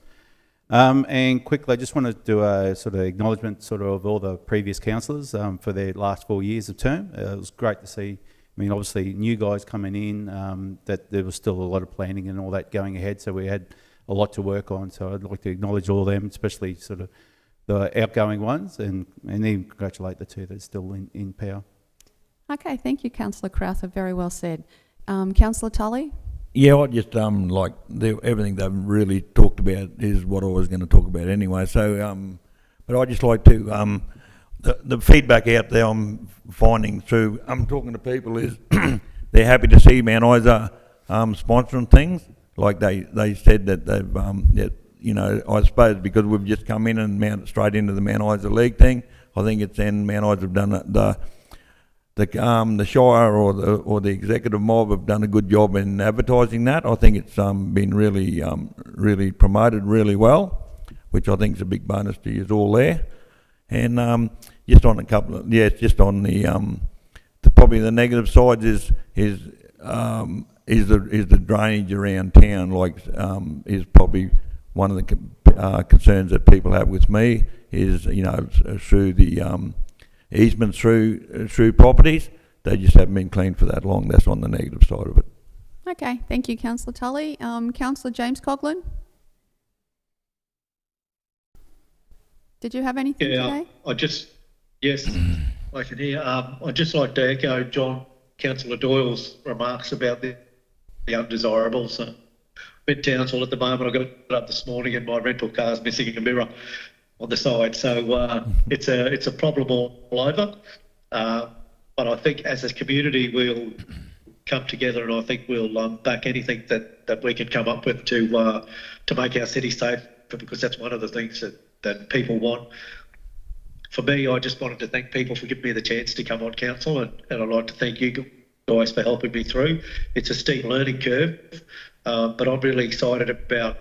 And quickly, I just want to do a sort of acknowledgement of all the previous councillors for their last 4 years of term. It was great to see. I mean, obviously, new guys coming in, that there was still a lot of planning and all that going ahead, so we had a lot to work on. So I'd like to acknowledge all of them, especially sort of the outgoing ones, and even congratulate the two that are still in power. Okay, thank you, Councillor Crowther. Very well said. Councillor Tully? Yeah, I just like everything they've really talked talked about is what I was going to talk about anyway. So, but I just like to the feedback out there I'm finding through talking to people is they're happy to see Mount Isa sponsoring things. Like they said that they've that, you know, I suppose because we've just come in and mounted straight into the Mount Isa League thing. I think it's then Mount Isa have done the Shire or the executive mob have done a good job in advertising that. I think it's been really promoted really well, which I think is a big bonus to you all there. And just on a couple of just on the probably the negative sides is the drainage around town. Like is probably one of the concerns that people have with me is, you know, through the easements through properties, they just haven't been cleaned for that long. That's on the negative side of it. Okay, thank you, Councillor Tully. Councillor James Coghlan? Did you have anything today? Yes, I can hear. I'd just like to echo Councillor Doyle's remarks about the undesirables. I'm in Townsville at the moment. I got up this morning and my rental car's missing a mirror on the side. So it's a problem all over. But I think as a community we'll come together, and I think we'll back anything that we can come up with to make our city safe, because that's one of the things that people want. For me, I just wanted to thank people for giving me the chance to come on council, and I'd like to thank you guys for helping me through. It's a steep learning curve, but I'm really excited about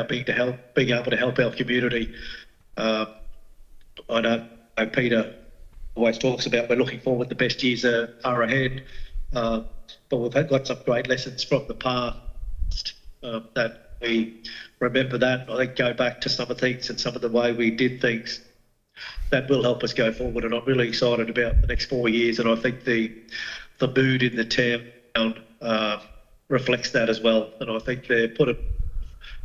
being able to help our community. I know Peter always talks about we're looking forward, the best years are ahead, but we've got some great lessons from the past that we remember that. I think go back to some of the things and some of the way we did things that will help us go forward, and I'm really excited about the next 4 years, and I think the mood in the town reflects that as well, and I think they put a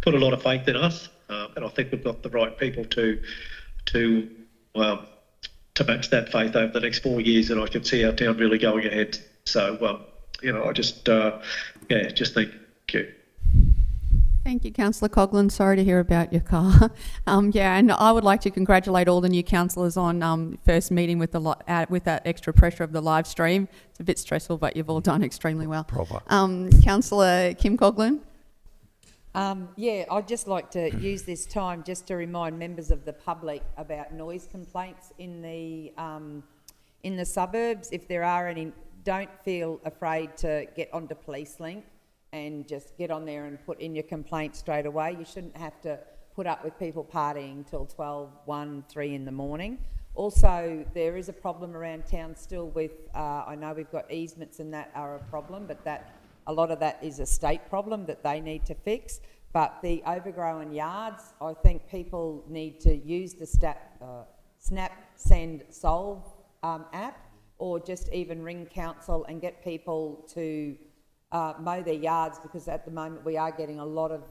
lot of faith in us, and I think we've got the right people to match that faith over the next 4 years, and I can see our town really going ahead. So, I just thank you. Thank you, Councillor Coghlan. Sorry to hear about your car. And I would like to congratulate all the new councillors on first meeting with with that extra pressure of the live stream. It's a bit stressful, but you've all done extremely well. Proper. Councillor Kim Coghlan. I'd just like to use this time just to remind members of the public about noise complaints in the suburbs. If there are any, don't feel afraid to get onto Police Link and just get on there and put in your complaint straight away. You shouldn't have to put up with people partying till 12, 1, 3 in the morning. Also, there is a problem around town still with, I know we've got easements and that are a problem, but a lot of that is a state problem that they need to fix. But the overgrown yards, I think people need to use the Snap, Send, Solve app, or just even ring council and get people to mow their yards, because at the moment we are getting a lot of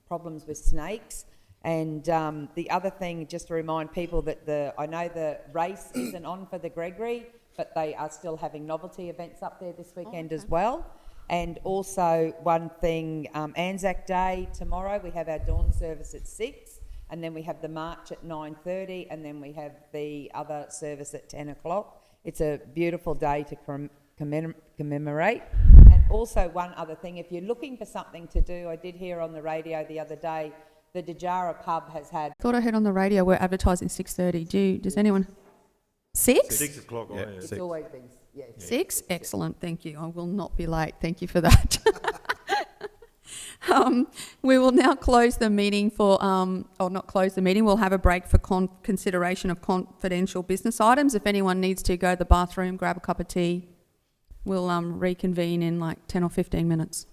problems with snakes. And the other thing, just to remind people that I know the race isn't on for the Gregory, but they are still having novelty events up there this weekend as well. And also one thing, Anzac Day tomorrow, we have our dawn service at 6, and then we have the march at 9:30, and then we have the other service at 10 o'clock. It's a beautiful day to commemorate. And also one other thing, if you're looking for something to do, I did hear on the radio the other day, the Dejara pub has had... Thought I heard on the radio we're advertising 6:30. Does anyone... 6? 6 o'clock. Yeah, It's 6. always been... Yeah, 6? Excellent, thank you. I will not be late. Thank you for that. We will now close the meeting or not close the meeting. We'll have a break for consideration of confidential business items. If anyone needs to go to the bathroom, grab a cup of tea, we'll reconvene in like 10 or 15 minutes.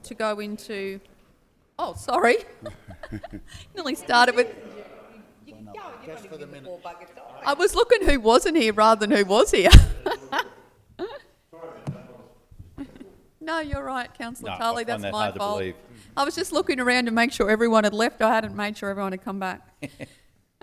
to go into, oh, sorry. Nearly started with, Just for the minute. I was looking who wasn't here rather than who was here. No, you're right, Councillor No, I Tully, find that's that my hard to fault. believe. I was just looking around to make sure everyone had left. I hadn't made sure everyone had come back.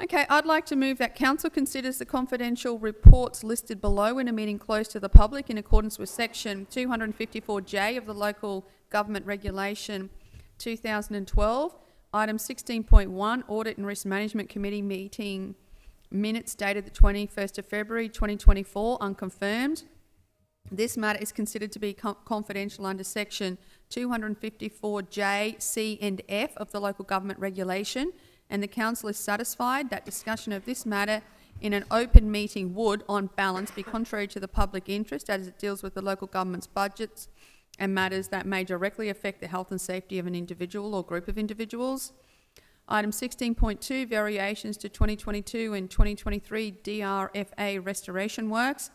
Okay, I'd like to move that council considers the confidential reports listed below in a meeting closed to the public in accordance with section 254J of the Local Government Regulation 2012. Item 16.1, Audit and Risk Management Committee meeting minutes dated the 21st of February 2024, unconfirmed. This matter is considered to be confidential under section 254J, C and F of the Local Government Regulation, and the council is satisfied that discussion of this matter in an open meeting would, on balance, be contrary to the public interest as it deals with the local government's budgets and matters that may directly affect the health and safety of an individual or group of individuals. Item 16.2, variations to 2022 and 2023 DRFA restoration works.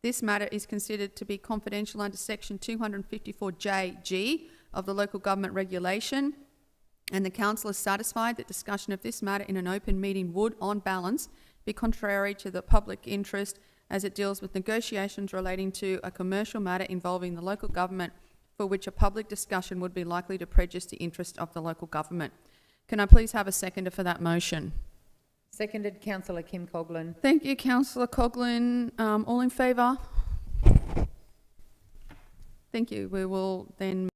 This matter is considered to be confidential under section 254JG of the Local Government Regulation, and the council is satisfied that discussion of this matter in an open meeting would, on balance, be contrary to the public interest as it deals with negotiations relating to a commercial matter involving the local government for which a public discussion would be likely to prejudice the interest of the local government. Can I please have a seconder for that motion? Seconded, Councillor Kim Coghlan. Thank you, Councillor Coghlan. All in favour? Thank you. We will then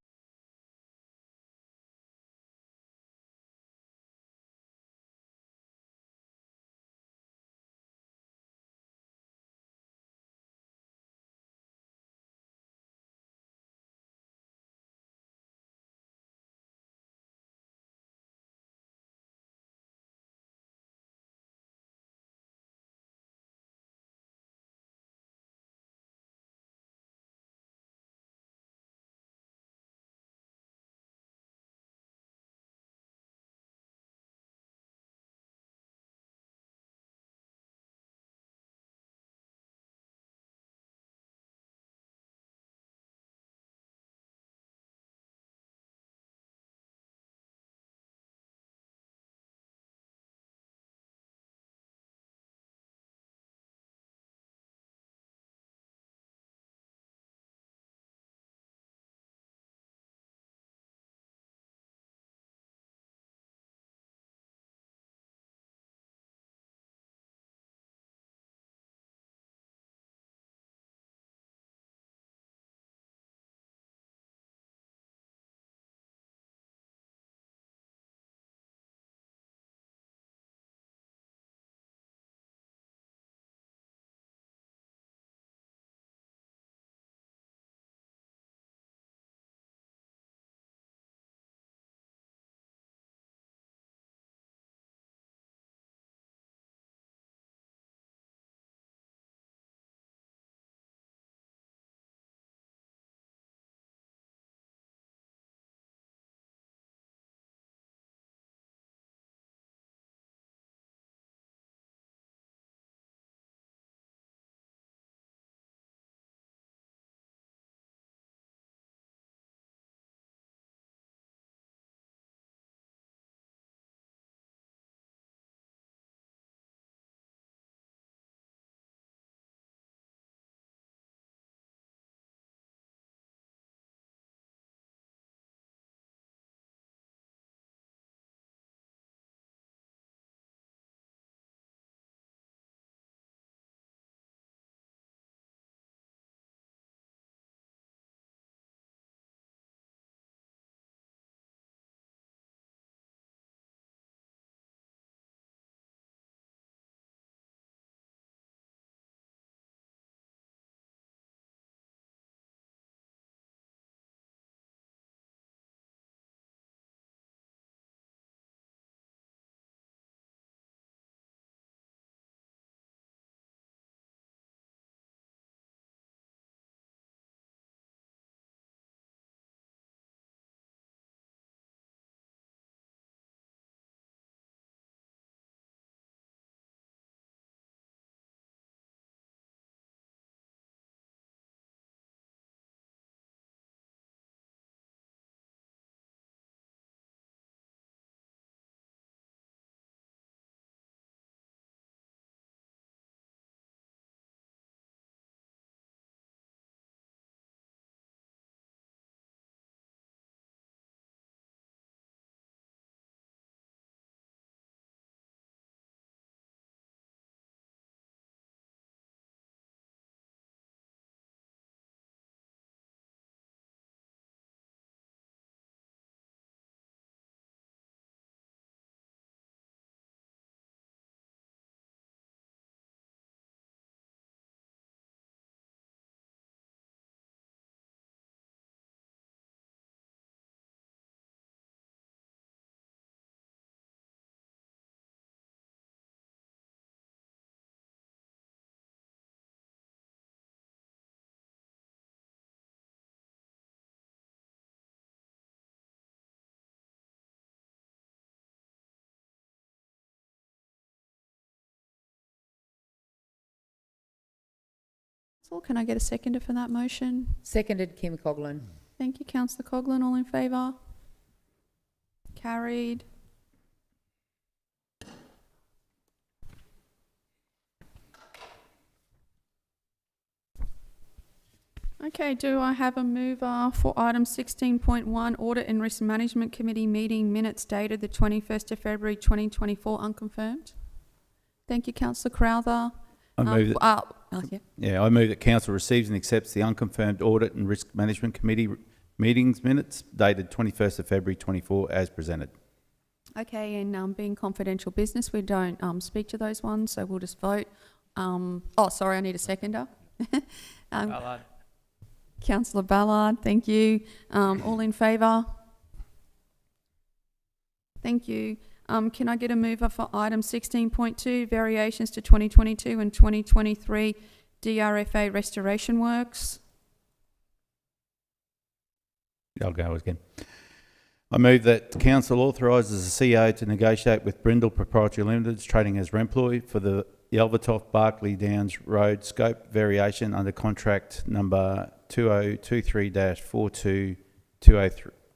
Council. Can I get a seconder for that motion? Seconded, Kim Coghlan. Thank you, councillor Coghlan. All in favour? Carried. Okay, do I have a mover for item 16.1, Audit and Risk Management Committee meeting minutes dated the 21st of February 2024, unconfirmed? Thank you, councillor Crowther. I move that, Yeah. I move that council receives and accepts the unconfirmed Audit and Risk Management Committee meetings minutes dated 21st of February 24 as presented. Okay, and being confidential business, we don't speak to those ones, so we'll just vote. Oh, sorry, I need a seconder. Ballard. Councillor Ballard, thank you. All in favour? Thank you. Can I get a mover for item 16.2, variations to 2022 and 2023 DRFA restoration works? I'll go again. I move that council authorises the CEO to negotiate with Brindle Proprietary Limited, trading as Remploy, for the Yelvertoft Barclay Downs Road scope variation under contract number 2023-42203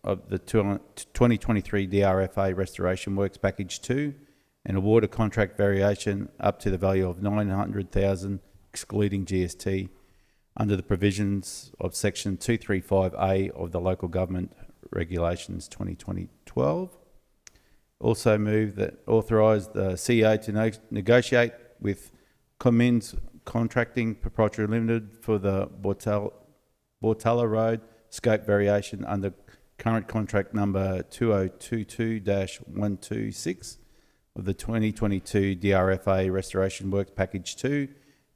of the 2023 DRFA Restoration Works Package 2, and award a contract variation up to the value of $900,000 excluding GST under the provisions of Section 235A of the Local Government Regulations 2012. Also move that authorise the CEO to negotiate with Cummins Contracting Proprietary Limited for the Bortella Road scope variation under current contract number 2022-126 of the 2022 DRFA Restoration Works Package 2,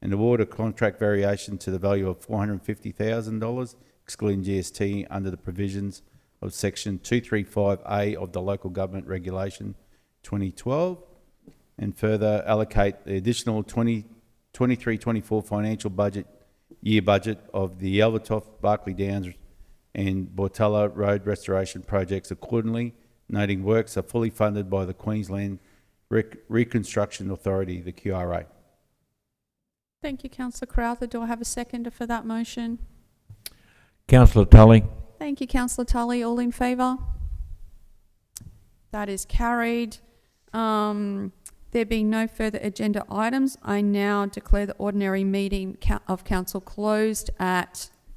and award a contract variation to the value of $450,000 excluding GST under the provisions of Section 235A of the Local Government Regulation 2012, and further allocate the additional 23-24 financial year budget of the Yelvertoft, Barclay Downs and Bortella Road restoration projects accordingly, noting works are fully funded by the Queensland Reconstruction Authority, the QRA. Thank you, councillor Crowther. Do I have a seconder for that motion? Councillor Tully. Thank you, councillor Tully. All in favour? That is carried. There being no further agenda items, I now declare the ordinary meeting of council closed at